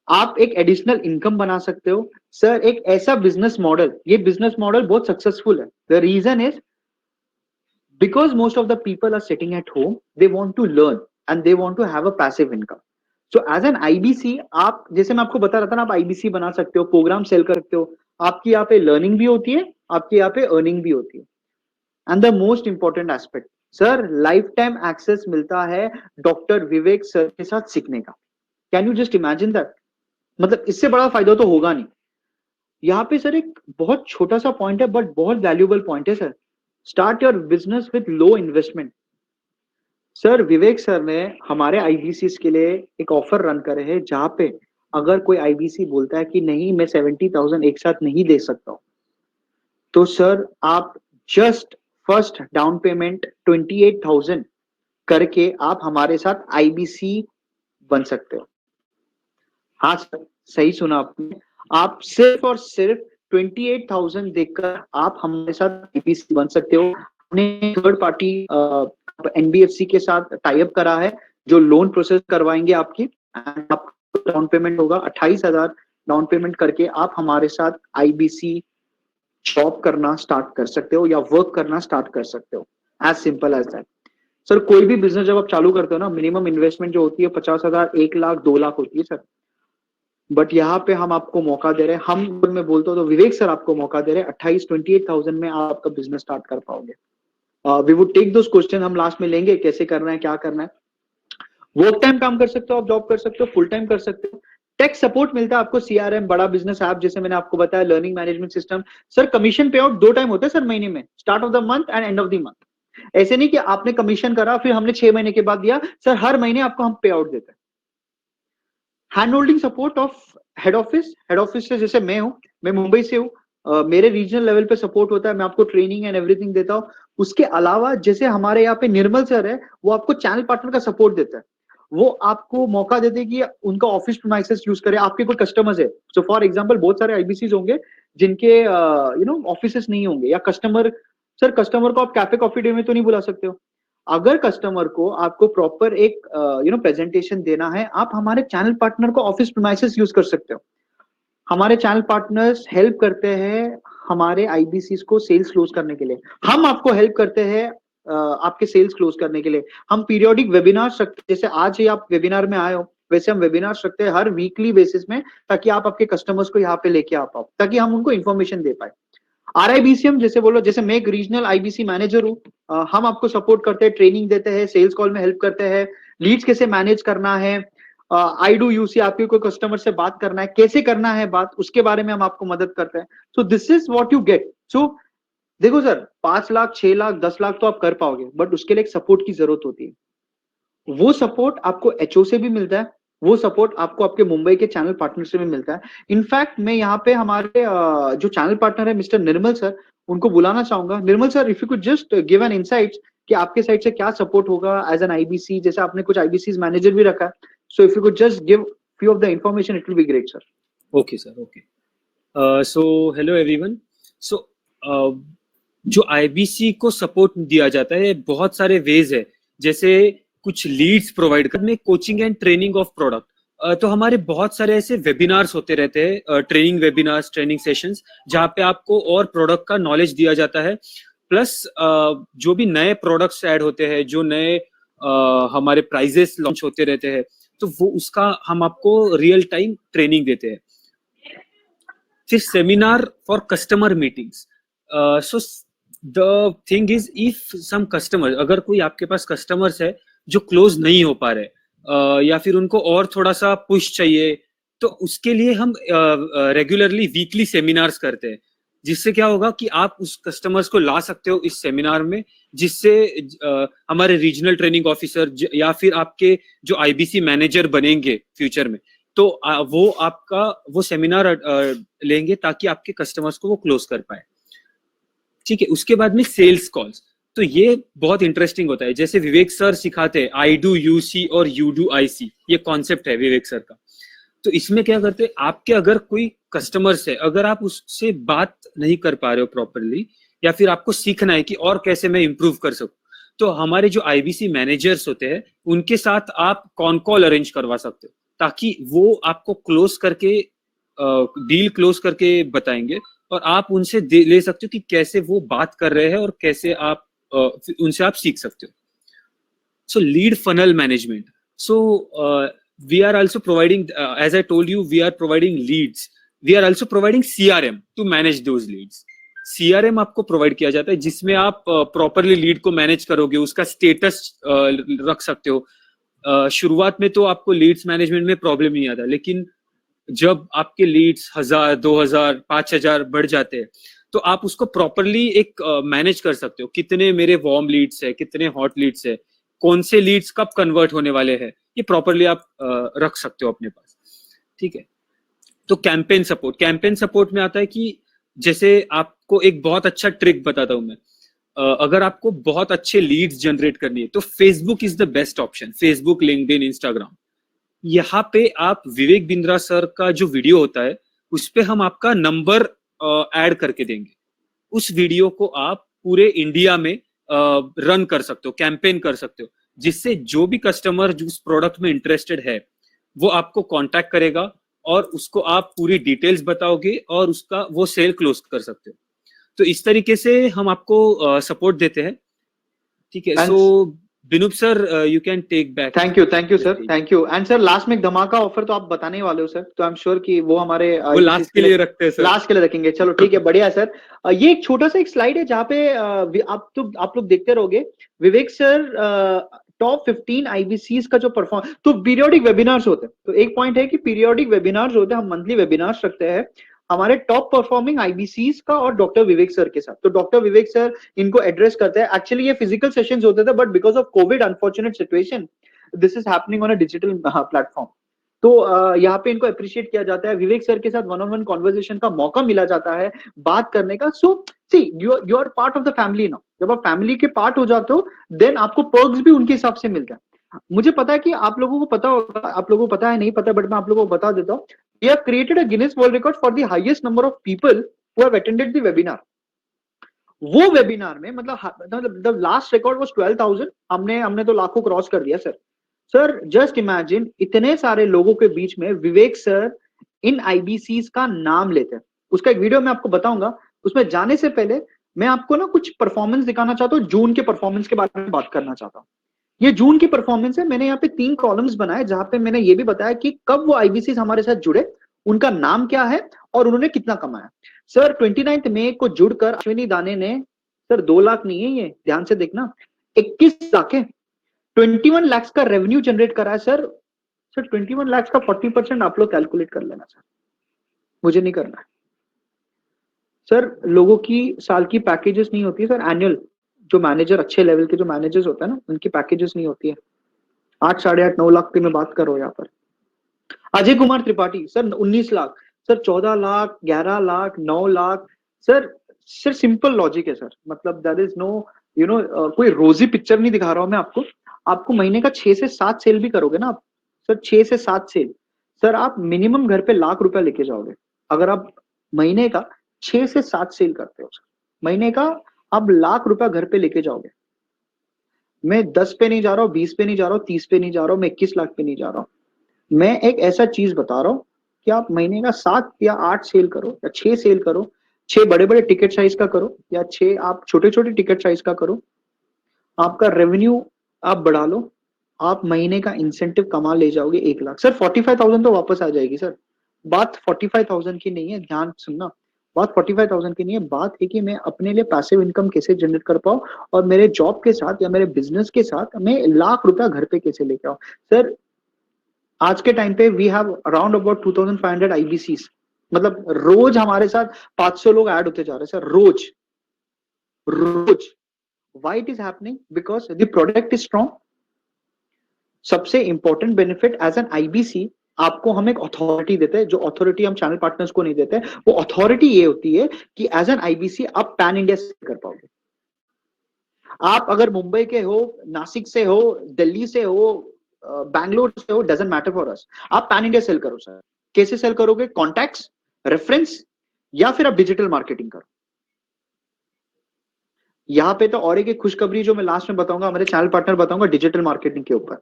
F: आप एक एडिशनल इनकम बना सकते हो। सर एक ऐसा बिजनेस मॉडल, ये बिजनेस मॉडल बहुत सक्सेसफुल है। The reason is because most of the people are sitting at home, they want to learn and they want to have a passive income. So as an IBC, आप जैसे मैं आपको बता रहा था ना, आप आईबीसी बना सकते हो, प्रोग्राम सेल कर सकते हो, आपकी यहाँ पे लर्निंग भी होती है, आपके यहाँ पे अर्निंग भी होती है। And the most important aspect sir, lifetime access मिलता है डॉक्टर विवेक सर के साथ सीखने का। Can you just imagine that? मतलब इससे बड़ा फायदा तो होगा नहीं। यहाँ पे सर एक बहुत छोटा सा पॉइंट है बट बहुत वैल्यूएबल पॉइंट है sir. Start your business with low investment. Sir Vivek sir ने हमारे आईबीसी के लिए एक ऑफर रन करे हैं जहां पे अगर कोई आईबीसी बोलता है कि नहीं मैं 70,000 एक साथ नहीं दे सकता हूं, तो सर आप जस्ट फर्स्ट डाउन पेमेंट 28,000 करके आप हमारे साथ आईबीसी बन सकते हो. हाँ सर, सही सुना आपने. आप सिर्फ और सिर्फ 28,000 देकर आप हमारे साथ आईबीसी बन सकते हो. हमने थर्ड पार्टी एनबीएफसी के साथ टाई अप करा है जो लोन प्रोसेस करवाएंगे आपकी. एंड आपको डाउन पेमेंट होगा 28,000 डाउन पेमेंट करके आप हमारे साथ आईबीसी जॉब करना स्टार्ट कर सकते हो या वर्क करना स्टार्ट कर सकते हो. As simple as that. Sir कोई भी बिजनेस जब आप चालू करते हो ना, मिनिमम इन्वेस्टमेंट जो होती है 50,000, 1 लाख, 2 लाख होती है सर. बट यहाँ पे हम आपको मौका दे रहे हैं. हम मैं बोलता हूँ तो विवेक सर आपको मौका दे रहे हैं 28,000 में आप आपका बिजनेस स्टार्ट कर पाओगे. We would take those question, हम लास्ट में लेंगे कैसे करना है, क्या करना है. वर्क टाइम काम कर सकते हो आप, जॉब कर सकते हो, फुल टाइम कर सकते हो. टेक सपोर्ट मिलता है आपको, सीआरएम, बड़ा बिजनेस ऐप जैसे मैंने आपको बताया, learning management system. Sir commission पे आउट 2 टाइम होता है सर महीने में, start of the month and end of the month. ऐसे नहीं कि आपने कमीशन करा फिर हमने 6 महीने के बाद दिया. सर हर महीने आपको हम पे आउट देते हैं. Hand holding support of head office से जैसे मैं हूं, मैं मुंबई से हूं, मेरे रीजनल लेवल पे सपोर्ट होता है, मैं आपको ट्रेनिंग एंड एवरीथिंग देता हूं. उसके अलावा जैसे हमारे यहाँ पे निर्मल सर है, वो आपको चैनल पार्टनर का सपोर्ट देता है. वो आपको मौका देते हैं कि उनका ऑफिस प्रीमाइसेस यूज करें. आपके कोई कस्टमर्स है, सो फॉर एग्जांपल बहुत सारे आईबीसीज होंगे जिनके ऑफिसेस नहीं होंगे, या कस्टमर को आप कैफे कॉफी डे में तो नहीं बुला सकते हो. अगर कस्टमर को आपको प्रॉपर एक प्रेजेंटेशन देना है, आप हमारे चैनल पार्टनर को ऑफिस प्रीमाइसेस यूज कर सकते हो. हमारे चैनल पार्टनर्स हेल्प करते हैं हमारे आईबीसीज को सेल्स क्लोज करने के लिए. हम आपको हेल्प करते हैं आपके सेल्स क्लोज करने के लिए. हम पीरियोडिक वेबिनार रखते हैं, जैसे आज ही आप वेबिनार में आए हो वैसे हम वेबिनार रखते हैं हर वीकली बेसिस में, ताकि आप आपके कस्टमर्स को यहाँ पे लेके आ पाओ, ताकि हम उनको इन्फॉर्मेशन दे पाए. आरआईबीसीएम जैसे बोलो, जैसे मैं एक रीजनल आईबीसी मैनेजर हूँ, हम आपको सपोर्ट करते हैं, ट्रेनिंग देते हैं, सेल्स कॉल में हेल्प करते हैं, लीड्स कैसे मैनेज करना है, आई डू यूसी आपके कोई कस्टमर से बात करना है, कैसे करना है बात, उसके बारे में हम आपको मदद करते हैं. So this is what you get. So देखो सर, 5 लाख, 6 लाख, 10 लाख तो आप कर पाओगे, बट उसके लिए एक सपोर्ट की जरूरत होती है. वो सपोर्ट आपको एचओ से भी मिलता है, वो सपोर्ट आपको आपके मुंबई के चैनल पार्टनर से भी मिलता है. इनफैक्ट मैं यहाँ पे हमारे जो चैनल पार्टनर है मिस्टर निर्मल सर, उनको बुलाना चाहूंगा. Nirmal sir, if you could just give an insights कि आपके साइड से क्या सपोर्ट होगा एज एन आईबीसी, जैसे आपने कुछ आईबीसी मैनेजर भी रखा है. सो if you could just give few of the information, it will be great sir.
E: Okay sir, okay. So hello everyone. So जो आईबीसी को सपोर्ट दिया जाता है बहुत सारे वेज है, जैसे कुछ लीड्स प्रोवाइड करने, coaching and training of product. तो हमारे बहुत सारे ऐसे वेबिनार्स होते रहते हैं, ट्रेनिंग वेबिनार्स, ट्रेनिंग सेशंस, जहाँ पे आपको और प्रोडक्ट का नॉलेज दिया जाता है. प्लस जो भी नए प्रोडक्ट्स ऐड होते हैं, जो नए हमारे प्राइजेस लॉन्च होते रहते हैं, तो वो उसका हम आपको रियल टाइम ट्रेनिंग देते हैं. फिर seminar for customer meetings. So the thing is, if some customer, अगर कोई आपके पास कस्टमर्स है जो क्लोज नहीं हो पा रहे, या फिर उनको और थोड़ा सा पुश चाहिए, तो उसके लिए हम रेगुलरली वीकली सेमिनार्स करते हैं, जिससे क्या होगा कि आप उस कस्टमर्स को ला सकते हो इस सेमिनार में, जिससे हमारे रीजनल ट्रेनिंग ऑफिसर या फिर आपके जो आईबीसी मैनेजर बनेंगे फ्यूचर में, तो वो आपका वो सेमिनार लेंगे ताकि आपके कस्टमर्स को वो क्लोज कर पाए. ठीक है. उसके बाद में सेल्स कॉल्स, तो ये बहुत इंटरेस्टिंग होता है. जैसे विवेक सर सिखाते हैं आई डू यूसी और यू डू आईसी, ये कॉन्सेप्ट है विवेक सर का. तो इसमें क्या करते हैं, आपके अगर कोई कस्टमर्स है, अगर आप उससे बात नहीं कर पा रहे हो प्रॉपरली, या फिर आपको सीखना है कि और कैसे मैं इंप्रूव कर सकूं, तो हमारे जो आईबीसी मैनेजर्स होते हैं उनके साथ आप कॉन कॉल अरेंज करवा सकते हो, ताकि वो आपको क्लोज करके डील क्लोज करके बताएंगे, और आप उनसे ले सकते हो कि कैसे वो बात कर रहे हैं और कैसे आप उनसे आप सीख सकते हो. सो lead funnel management. So we are also providing, as I told you, we are providing leads. We are also providing CRM to manage those leads. CRM आपको प्रोवाइड किया जाता है, जिसमें आप प्रॉपरली लीड को मैनेज करोगे, उसका स्टेटस रख सकते हो. शुरुआत में तो आपको लीड्स मैनेजमेंट में प्रॉब्लम नहीं आता, लेकिन जब आपके लीड्स 1000, 2000, 5000 बढ़ जाते हैं तो आप उसको प्रॉपरली एक मैनेज कर सकते हो, कितने मेरे वार्म लीड्स है, कितने हॉट लीड्स है, कौन से लीड्स कब कन्वर्ट होने वाले हैं, ये प्रॉपरली आप रख सकते हो अपने पास। ठीक है, तो कैंपेन सपोर्ट में आता है कि जैसे आपको एक बहुत अच्छा ट्रिक बताता हूं मैं, अगर आपको बहुत अच्छे लीड्स जनरेट करनी है तो Facebook is the best option. Facebook, LinkedIn, Instagram, यहाँ पे आप विवेक बिंद्रा सर का जो वीडियो होता है उस पे हम आपका नंबर ऐड करके देंगे। उस वीडियो को आप पूरे इंडिया में रन कर सकते हो, कैंपेन कर सकते हो, जिससे जो भी कस्टमर जो उस प्रोडक्ट में इंटरेस्टेड है वो आपको कांटेक्ट करेगा और उसको आप पूरी डिटेल्स बताओगे और उसका वो सेल क्लोज कर सकते हो। तो इस तरीके से हम आपको सपोर्ट देते हैं। ठीक है, सो बिनुप sir, you can take back.
F: Thank you sir, thank you. And sir last में एक धमाका ऑफर तो आप बताने ही वाले हो सर, तो आई एम श्योर कि वो हमारे
E: वो लास्ट के लिए रखते हैं सर,
F: लास्ट के लिए रखेंगे। चलो ठीक है, बढ़िया सर। ये एक छोटा सा एक स्लाइड है जहाँ पे आप लोग देखते रहोगे विवेक सर टॉप 15 आईबीसीज का जो परफॉर्म, तो पीरियोडिक वेबिनार्स होते हैं, तो एक पॉइंट है कि पीरियोडिक वेबिनार्स होते हैं, हम मंथली वेबिनार्स रखते हैं हमारे टॉप परफॉर्मिंग आईबीसीज का और डॉक्टर विवेक सर के साथ। तो डॉक्टर विवेक सर इनको एड्रेस करते हैं। एक्चुअली ये फिजिकल सेशंस होते थे, but because of Covid unfortunate situation this is happening on a digital platform. तो यहाँ पे इनको अप्रिशिएट किया जाता है, विवेक सर के साथ वन ऑन वन कॉन्वर्सेशन का मौका मिला जाता है, बात करने का। So see you are part of the family now. जब आप फैमिली के पार्ट हो जाते हो देन आपको पर्क्स भी उनके हिसाब से मिलता है। मुझे पता है कि आप लोगों को पता होगा, आप लोगों को पता है नहीं पता, बट मैं आप लोगों को बता देता हूँ। We have created a Guinness World Record for the highest number of people who have attended the webinar. वो वेबिनार में मतलब the last record was 12,000, हमने तो लाखों क्रॉस कर दिया सर। सर जस्ट इमेजिन इतने सारे लोगों के बीच में विवेक सर इन आईबीसीज का नाम लेते हैं। उसका एक वीडियो मैं आपको बताऊंगा। उसमें जाने से पहले मैं आपको ना कुछ परफॉर्मेंस दिखाना चाहता हूँ, जून के परफॉर्मेंस के बारे में बात करना चाहता हूँ। ये जून की परफॉर्मेंस है। मैंने यहाँ पे 3 कॉलम्स बनाए जहां पे मैंने ये भी बताया कि कब वो आईबीसीज हमारे साथ जुड़े, उनका नाम क्या है और उन्होंने कितना कमाया। सर 29 मई को जुड़कर अश्विनी दाने ने, सर 2 लाख नहीं है ये, ध्यान से देखना, 21 लाख है, 21 लाख का रेवेन्यू जनरेट करा है सर। सर 21 लाख का 40% आप लोग कैलकुलेट कर लेना सर, मुझे नहीं करना है सर। लोगों की साल की पैकेजेस नहीं होती है सर, एनुअल जो मैनेजर, अच्छे लेवल के जो मैनेजर्स होते हैं ना, उनकी पैकेजेस नहीं होती है। 8, 8.5, 9 लाख की मैं बात कर रहा हूँ यहाँ पर। Ajay Kumar Tripathi sir 19 lakh, sir 14 lakh, 11 lakh, 9 lakh. Sir simple logic है सर, मतलब दैट इज नो कोई रोजी पिक्चर नहीं दिखा रहा हूं मैं आपको महीने का 6 से 7 सेल भी करोगे ना आप सर, 6 से 7 सेल, सर आप मिनिमम घर पे ₹1,00,000 लेके जाओगे। अगर आप महीने का 6 से 7 सेल करते हो सर, महीने का आप ₹1,00,000 घर पे लेके जाओगे। मैं 10 पे नहीं जा रहा हूँ, 20 पे नहीं जा रहा हूँ, 30 पे नहीं जा रहा हूँ, मैं 21 लाख पे नहीं जा रहा हूँ। मैं एक ऐसा चीज बता रहा हूँ कि आप महीने का 7 या 8 सेल करो या 6 सेल करो, 6 बड़े बड़े टिकट साइज का करो या 6 आप छोटे छोटे टिकट साइज का करो, आपका रेवेन्यू आप बढ़ा लो, आप महीने का इंसेंटिव कमा ले जाओगे 1 लाख। सर 45,000 तो वापस आ जाएगी सर। बात 45,000 की नहीं है, ध्यान सुनना, बात 45,000 की नहीं है। बात है कि मैं अपने लिए पैसिव इनकम कैसे जनरेट कर पाऊं और मेरे जॉब के साथ या मेरे बिजनेस के साथ मैं ₹1,00,000 घर पे कैसे लेके आऊं। सर आज के टाइम पे वी हैव अराउंड अबाउट 2,500 आईबीसीज, मतलब रोज हमारे साथ 500 लोग ऐड होते जा रहे हैं सर, रोज। Why it is happening? Because the product is strong. सबसे important benefit as an IBC, आपको हम एक अथॉरिटी देते हैं, जो अथॉरिटी हम चैनल पार्टनर्स को नहीं देते। वो अथॉरिटी ये होती है कि एज एन आईबीसी आप पैन इंडिया से कर पाओगे। आप अगर मुंबई के हो, नासिक से हो, दिल्ली से हो, बैंगलोर से हो, डजंट मैटर फॉर अस, आप पैन इंडिया सेल करो सर। कैसे सेल करोगे? कॉन्टैक्ट्स, रेफरेंस, या फिर आप डिजिटल मार्केटिंग करो। यहां पे तो और एक खुशखबरी जो मैं लास्ट में बताऊंगा, हमारे चैनल पार्टनर बताऊंगा डिजिटल मार्केटिंग के ऊपर।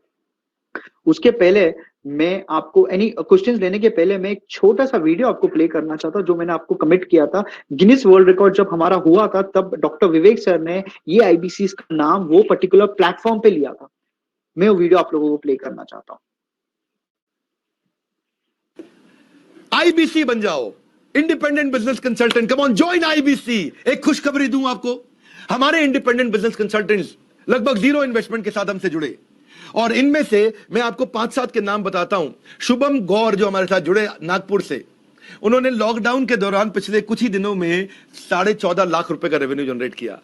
F: उसके पहले मैं आपको एनी क्वेश्चंस लेने के पहले मैं एक छोटा सा वीडियो आपको प्ले करना चाहता हूं, जो मैंने आपको कमिट किया था। गिनीज वर्ल्ड रिकॉर्ड जब हमारा हुआ था तब डॉक्टर विवेक सर ने ये आईबीसी का नाम वो पर्टिकुलर प्लेटफॉर्म पे लिया था। मैं वो वीडियो आप लोगों को प्ले करना चाहता हूं।
D: आईबीसी बन जाओ, independent business consultant. Come on, join IBC. एक खुशखबरी दूं आपको, हमारे इंडिपेंडेंट बिजनेस कंसल्टेंट्स लगभग 0 इन्वेस्टमेंट के साथ हमसे जुड़े। और इनमें से मैं आपको 5-7 के नाम बताता हूं। शुभम गौर जो हमारे साथ जुड़े नागपुर से, उन्होंने लॉकडाउन के दौरान पिछले कुछ ही दिनों में 14.5 लाख रुपए का रेवेन्यू जनरेट किया।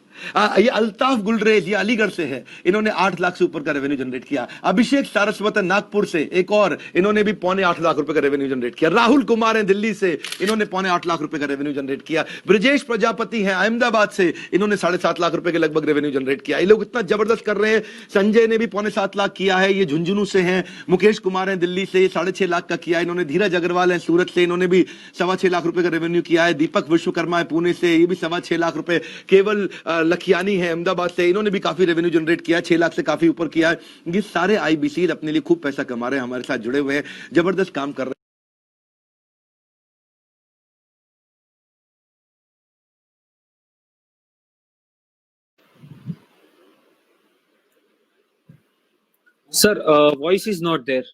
D: ये अल्ताफ गुलरेज, ये अलीगढ़ से है, इन्होंने 8 लाख से ऊपर का रेवेन्यू जनरेट किया। अभिषेक सारस्वत नागपुर से एक और, इन्होंने भी 7.25 लाख रुपए का रेवेन्यू जनरेट किया। राहुल कुमार है दिल्ली से, इन्होंने 7.25 लाख रुपए का रेवेन्यू जनरेट किया। ब्रजेश प्रजापति हैं अहमदाबाद से, इन्होंने 7.5 लाख रुपए के लगभग रेवेन्यू जनरेट किया। ये लोग इतना जबरदस्त कर रहे हैं। संजय ने भी 7.25 लाख किया है, ये झुंझुनू से हैं। मुकेश कुमार है दिल्ली से, 6.5 लाख का किया इन्होंने। धीरज अग्रवाल है सूरत से, इन्होंने भी 6.25 लाख रुपए का रेवेन्यू किया है। दीपक विश्वकर्मा है पुणे से, ये भी 6.25 लाख रुपए। केवल लखियानी है अहमदाबाद से, इन्होंने भी काफी रेवेन्यू जनरेट किया, 6 लाख से काफी ऊपर किया है। ये सारे आईबीसी अपने लिए खूब पैसा कमा रहे हैं, हमारे साथ जुड़े हुए हैं, जबरदस्त काम कर रहे हैं।
E: Sir, voice is not there.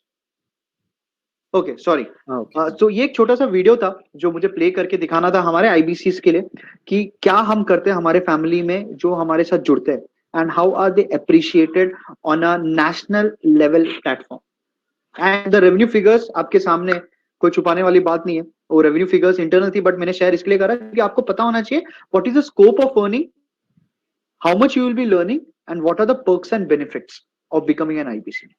F: Okay sorry.
E: Okay.
F: तो ये एक छोटा सा वीडियो था जो मुझे प्ले करके दिखाना था हमारे आईबीसीस के लिए कि क्या हम करते हैं हमारे फैमिली में जो हमारे साथ जुड़ते हैं and how are they appreciated on a national level platform. And the revenue figures आपके सामने, कोई छुपाने वाली बात नहीं है, वो रेवेन्यू फिगर्स इंटरनल थी, बट मैंने शेयर इसके लिए करा क्योंकि आपको पता होना चाहिए what is the scope of earning, how much you will be learning and what are the perks and benefits of becoming an IBC.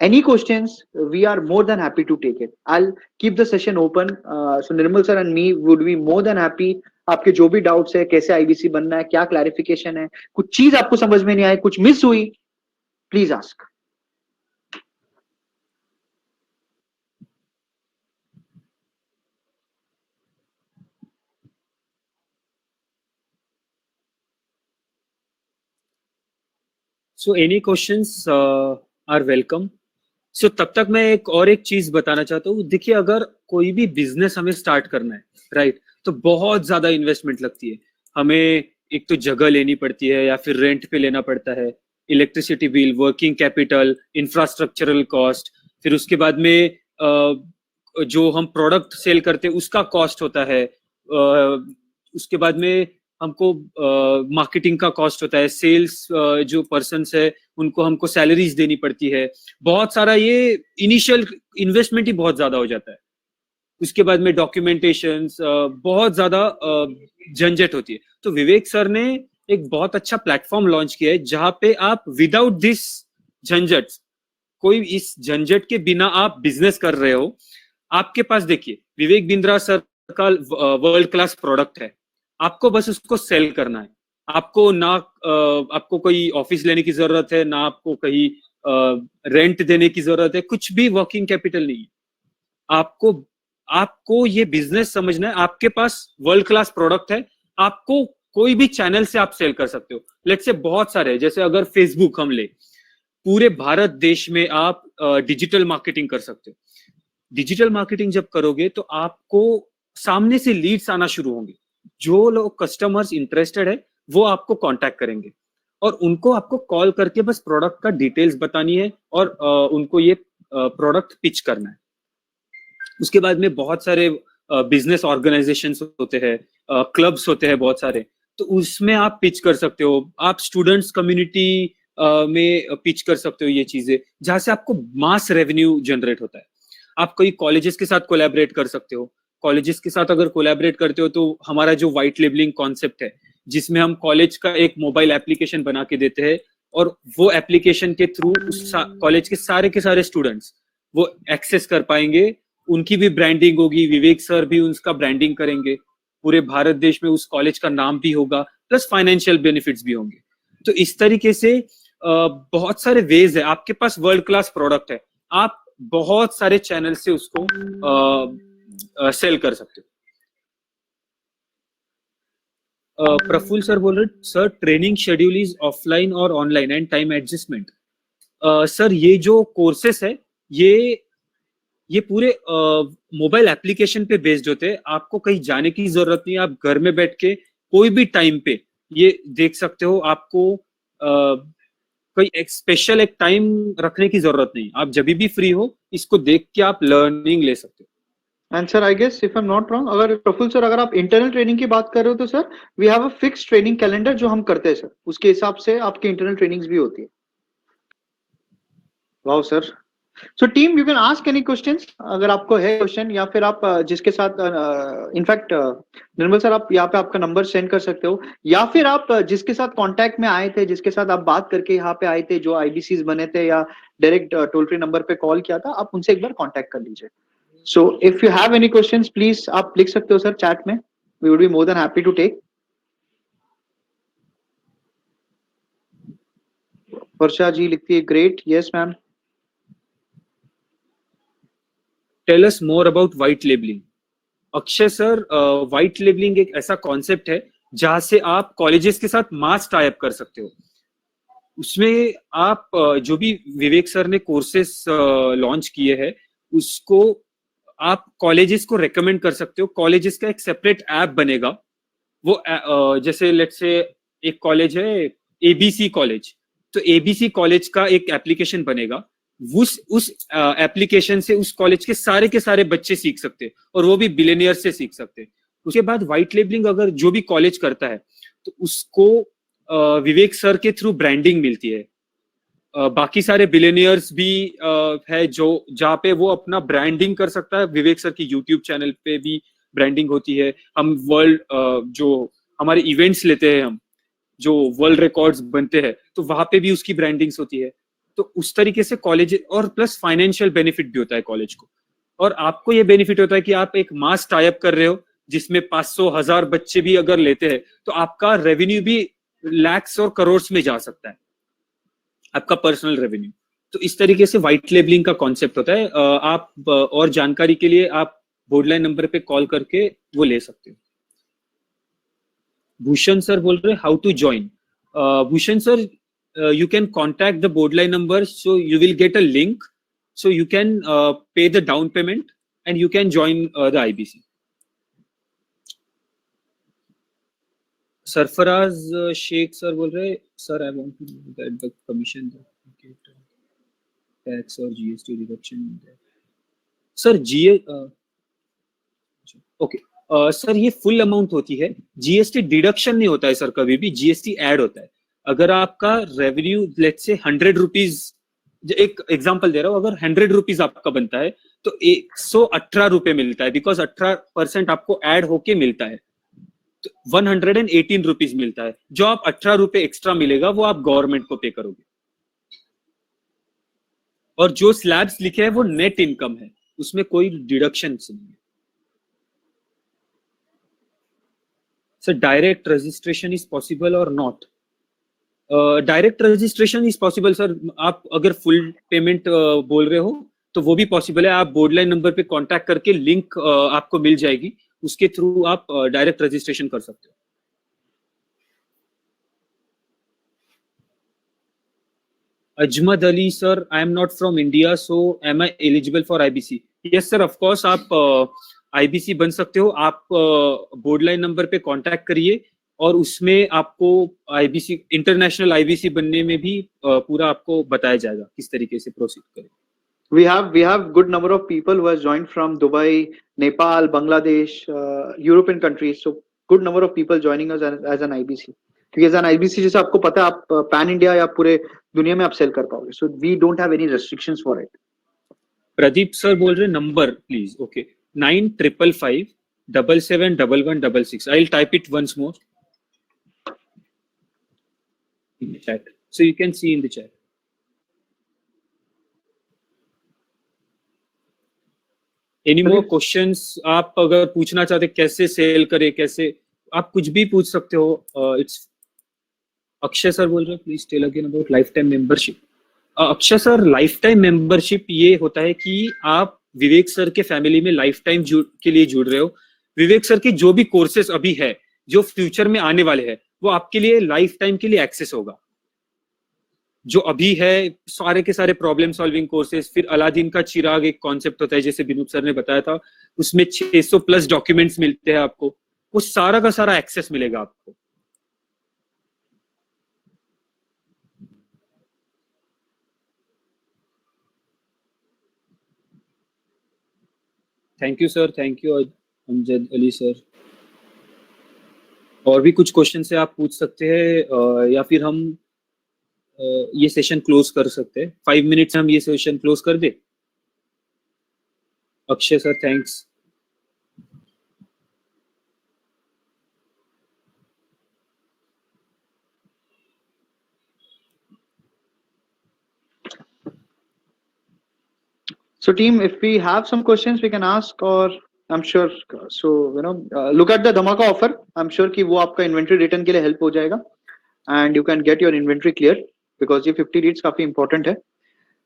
F: Any questions, we are more than happy to take it. I'll keep the session open. So Nirmal sir and me would be more than happy. आपके जो भी doubts है, कैसे IBC बनना है, क्या clarification है, कुछ चीज आपको समझ में नहीं आए, कुछ मिस हुई, please ask.
E: So any questions are welcome. So तब तक मैं एक चीज बताना चाहता हूँ। देखिए, अगर कोई भी बिजनेस हमें स्टार्ट करना है, राइट, तो बहुत ज्यादा इन्वेस्टमेंट लगती है। हमें एक तो जगह लेनी पड़ती है या फिर रेंट पे लेना पड़ता है, electricity bill, working capital, infrastructural cost, फिर उसके बाद में जो हम प्रोडक्ट सेल करते हैं उसका कॉस्ट होता है, उसके बाद में हमको मार्केटिंग का कॉस्ट होता है, सेल्स जो पर्सन्स है उनको हमको सैलरीज देनी पड़ती है, बहुत सारा ये इनिशियल इन्वेस्टमेंट ही बहुत ज्यादा हो जाता है। उसके बाद में डॉक्यूमेंटेशन, बहुत ज्यादा झंझट होती है। तो विवेक सर ने एक बहुत अच्छा प्लेटफॉर्म लॉन्च किया है जहां पे आप विदाउट दिस झंझट, कोई इस झंझट के बिना आप बिजनेस कर रहे हो। आपके पास देखिए विवेक बिंद्रा सर का वर्ल्ड क्लास प्रोडक्ट है, आपको बस उसको सेल करना है। आपको ना आपको कोई ऑफिस लेने की जरूरत है, ना आपको कहीं रेंट देने की जरूरत है, कुछ भी वर्किंग कैपिटल नहीं है। आपको ये बिजनेस समझना है। आपके पास वर्ल्ड क्लास प्रोडक्ट है, आपको कोई भी चैनल से आप सेल कर सकते हो। लेट्स से बहुत सारे, जैसे अगर फेसबुक हम ले, पूरे भारत देश में आप डिजिटल मार्केटिंग कर सकते हो। डिजिटल मार्केटिंग जब करोगे तो आपको सामने से लीड्स आना शुरू होंगे। जो लोग कस्टमर्स इंटरेस्टेड है वो आपको कांटेक्ट करेंगे और उनको आपको कॉल करके बस प्रोडक्ट का डिटेल्स बतानी है और उनको ये प्रोडक्ट पिच करना है। उसके बाद में बहुत सारे बिजनेस ऑर्गेनाइजेशंस होते हैं, क्लब्स होते हैं बहुत सारे, तो उसमें आप पिच कर सकते हो। आप स्टूडेंट्स कम्युनिटी में पिच कर सकते हो ये चीजें, जहां से आपको मास रेवेन्यू जनरेट होता है। आप कई कॉलेजेस के साथ कोलैबोरेट कर सकते हो। कॉलेजेस के साथ अगर कोलैबोरेट करते हो तो हमारा जो व्हाइट लेबलिंग कॉन्सेप्ट है, जिसमें हम कॉलेज का एक मोबाइल एप्लीकेशन बना के देते हैं और वो एप्लीकेशन के थ्रू कॉलेज के सारे स्टूडेंट्स वो एक्सेस कर पाएंगे। उनकी भी ब्रांडिंग होगी, विवेक सर भी उसका ब्रांडिंग करेंगे, पूरे भारत देश में उस कॉलेज का नाम भी होगा, प्लस फाइनेंशियल बेनिफिट्स भी होंगे। तो इस तरीके से बहुत सारे वेज है। आपके पास वर्ल्ड क्लास प्रोडक्ट है, आप बहुत सारे चैनल से उसको सेल कर सकते हो। प्रफुल्ल सर बोल रहे, sir training schedule is offline और online and time adjustment. Sir ये जो कोर्सेस है ये पूरे मोबाइल एप्लीकेशन पे बेस्ड होते हैं। आपको कहीं जाने की जरूरत नहीं है, आप घर में बैठ के कोई भी टाइम पे ये देख सकते हो। आपको कोई एक स्पेशल एक टाइम रखने की जरूरत नहीं, आप जब भी फ्री हो इसको देख के आप लर्निंग ले सकते हो।
F: And sir I guess if I am not wrong, अगर प्रफुल्ल सर अगर आप इंटरनल ट्रेनिंग की बात कर रहे हो तो sir we have a fix training calendar जो हम करते हैं सर, उसके हिसाब से आपकी इंटरनल ट्रेनिंग्स भी होती है। Wow sir. So team, you can ask any questions अगर आपको है क्वेश्चन, या फिर आप जिसके साथ इनफैक्ट निर्मल सर आप यहाँ पे आपका नंबर सेंड कर सकते हो, या फिर आप जिसके साथ कांटेक्ट में आए थे, जिसके साथ आप बात करके यहाँ पे आए थे, जो आईबीसीज बने थे, या डायरेक्ट टोल फ्री नंबर पे कॉल किया था, आप उनसे एक बार कांटेक्ट कर लीजिए. So if you have any questions please आप लिख सकते हो सर चैट में. We would be more than happy to take. Varsha ji लिखती है great. Yes ma'am.
E: Tell us more about white labelling. Akshay sir, white labelling एक ऐसा कॉन्सेप्ट है जहां से आप कॉलेजेस के साथ मास टाई अप कर सकते हो. उसमें आप जो भी विवेक सर ने कोर्सेस लॉन्च किए हैं उसको आप कॉलेजेस को रेकमेंड कर सकते हो. कॉलेजेस का एक सेपरेट ऐप बनेगा. वो जैसे लेट्स से एक कॉलेज है एबीसी कॉलेज, तो एबीसी कॉलेज का एक एप्लीकेशन बनेगा. उस एप्लीकेशन से उस कॉलेज के सारे बच्चे सीख सकते हैं, और वो भी बिलियनियर से सीख सकते हैं. उसके बाद व्हाइट लेबलिंग अगर जो भी कॉलेज करता है तो उसको विवेक सर के थ्रू ब्रांडिंग मिलती है. बाकी सारे बिलियनियर्स भी है जो जहाँ पे वो अपना ब्रांडिंग कर सकता है. विवेक सर की यूट्यूब चैनल पे भी ब्रांडिंग होती है. हम वर्ल्ड जो हमारे इवेंट्स लेते हैं, हम जो वर्ल्ड रिकॉर्ड्स बनते हैं, तो वहां पे भी उसकी ब्रांडिंग्स होती है. तो उस तरीके से कॉलेज, और प्लस फाइनेंशियल बेनिफिट भी होता है कॉलेज को. और आपको ये बेनिफिट होता है कि आप एक मास टाई अप कर रहे हो जिसमें 500,000 बच्चे भी अगर लेते हैं तो आपका रेवेन्यू भी लैक्स और करोड़ में जा सकता है, आपका पर्सनल रेवेन्यू. तो इस तरीके से व्हाइट लेबलिंग का कॉन्सेप्ट होता है. आप और जानकारी के लिए आप बोर्डलाइन नंबर पे कॉल करके वो ले सकते हो. भूषण सर बोल रहे how to join. Bhushan sir, you can contact the Boardline number, so you will get a link, so you can pay the down payment and you can join the IBC. Sarfaraz Sheikh sir बोल रहे sir, I want to get the commission tax or GST reduction in there. Sir okay. Sir ये full amount होती है, GST deduction नहीं होता है sir. कभी भी जीएसटी ऐड होता है. अगर आपका रेवेन्यू लेट्स से 100 रुपीज, एक एग्जांपल दे रहा हूं, अगर 100 रुपीज आपका बनता है तो 118 रुपए मिलता है, बिकॉज 18% आपको ऐड होके मिलता है. तो 118 रुपीज मिलता है. जो आप 18 रुपए एक्स्ट्रा मिलेगा वो आप गवर्नमेंट को पे करोगे. और जो स्लैब्स लिखे हैं वो नेट इनकम है, उसमें कोई डिडक्शन नहीं है. Sir direct registration is possible और not. Direct registration is possible sir. आप अगर फुल पेमेंट बोल रहे हो तो वो भी पॉसिबल है. आप बोर्डलाइन नंबर पे कांटेक्ट करके लिंक आपको मिल जाएगी, उसके थ्रू आप डायरेक्ट रजिस्ट्रेशन कर सकते हो. Ajmad Ali sir, I am not from India, so am I eligible for IBC. Yes sir, of course आप आईबीसी बन सकते हो. आप बोर्डलाइन नंबर पे कांटेक्ट करिए और उसमें आपको आईबीसी, इंटरनेशनल आईबीसी बनने में भी पूरा आपको बताया जाएगा किस तरीके से प्रोसीड करें.
F: We have good number of people who has joined from Dubai, Nepal, Bangladesh, European countries. So good number of people joining us as an IBC. क्योंकि as an IBC जैसे आपको पता है आप पैन इंडिया या पूरे दुनिया में आप सेल कर पाओगे. So we don't have any restrictions for it.
E: Pradeep sir बोल रहे number please. Okay, 9555 771166. I'll type it once more in the chat, so you can see in the chat. Any more questions? आप अगर पूछना चाहते कैसे cell करे, कैसे, आप कुछ भी पूछ सकते हो. इट्स अक्षय सर बोल रहे हैं please tell again about lifetime membership. Akshay sir, lifetime membership ये होता है कि आप विवेक सर के फैमिली में लाइफ टाइम के लिए जुड़ रहे हो. विवेक सर के जो भी कोर्सेस अभी है, जो फ्यूचर में आने वाले हैं, वो आपके लिए लाइफ टाइम के लिए एक्सेस होगा. जो अभी है सारे के सारे प्रॉब्लम सॉल्विंग कोर्सेस, फिर अलादीन का चिराग एक कॉन्सेप्ट होता है जैसे विनोद सर ने बताया था, उसमें 600 प्लस डॉक्यूमेंट्स मिलते हैं आपको. वो सारा का सारा एक्सेस मिलेगा आपको. Thank you sir, thank you Amjad Ali sir. और भी कुछ क्वेश्चन से आप पूछ सकते हैं, या फिर हम ये सेशन क्लोज कर सकते हैं। 5 मिनट्स हम ये सेशन क्लोज कर दे। Akshay sir, thanks.
F: So team, if we have some questions we can ask, or I'm sure, so look at the Dhamaka offer. I'm sure कि वो आपका inventory return के लिए help हो जाएगा, and you can get your inventory clear because ये 50 leads काफी important है.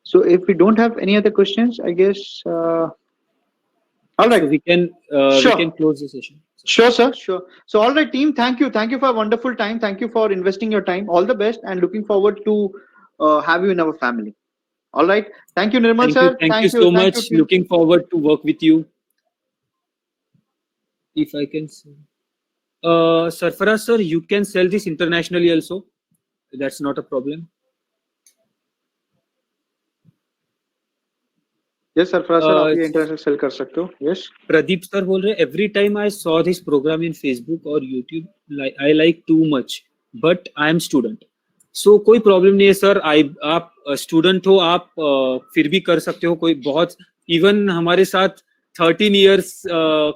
F: So if we don't have any other questions, I guess all right,
E: so we can close the session.
F: Sure, sir. Sure. So all right, team, thank you for a wonderful time. Thank you for investing your time. All the best, and looking forward to have you in our family. All right. Thank you, Nirmal sir.
E: Thank you so much. Looking forward to work with you. If I can say, Sarfaraz sir, you can sell this internationally also. That's not a problem.
F: Yes, Sarfaraz sir, आप ये international sell कर सकते हो. Yes.
E: Pradeep sir बोल रहे, every time I saw this program in Facebook or YouTube, I like too much, but I am student. So कोई problem नहीं है सर, आप स्टूडेंट हो, आप फिर भी कर सकते हो। कोई बहुत, इवन हमारे साथ 13 इयर्स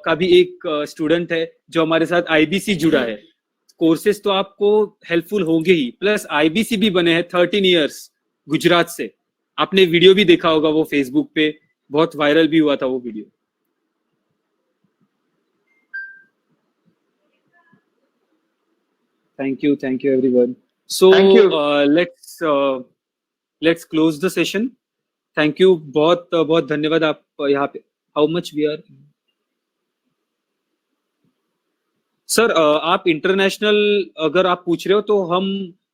E: का भी एक स्टूडेंट है जो हमारे साथ आईबीसी जुड़ा है। कोर्सेज तो आपको हेल्पफुल होंगे ही, प्लस आईबीसी भी बने हैं 13 इयर्स गुजरात से। आपने वीडियो भी देखा होगा, वो फेसबुक पे बहुत वायरल भी हुआ था वो video. Thank you everyone. So let's close the session. Thank you. बहुत धन्यवाद। आप यहाँ पे how much we are? Sir आप इंटरनेशनल अगर आप पूछ रहे हो तो हम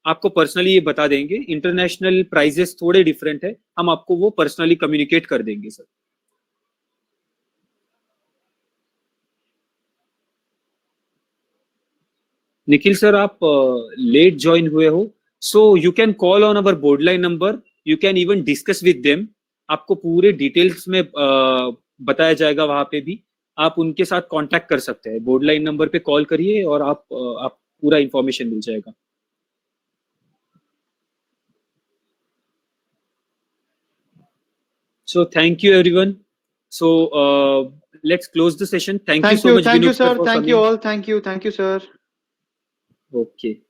E: आपको पर्सनली ये बता देंगे। इंटरनेशनल प्राइजेस थोड़े डिफरेंट है, हम आपको वो पर्सनली कम्युनिकेट कर देंगे सर। निखिल सर, आप लेट ज्वाइन हुए हो, so you can call on our board line number, you can even discuss with them. आपको पूरे डिटेल्स में बताया जाएगा, वहां पे भी आप उनके साथ कांटेक्ट कर सकते हैं। बोर्ड लाइन नंबर पे कॉल करिए और आप पूरा इंफॉर्मेशन मिल जाएगा। So thank you everyone. So let's close the session. Thank you so much.
F: Thank you sir. Thank you all. Thank you sir.
E: Okay.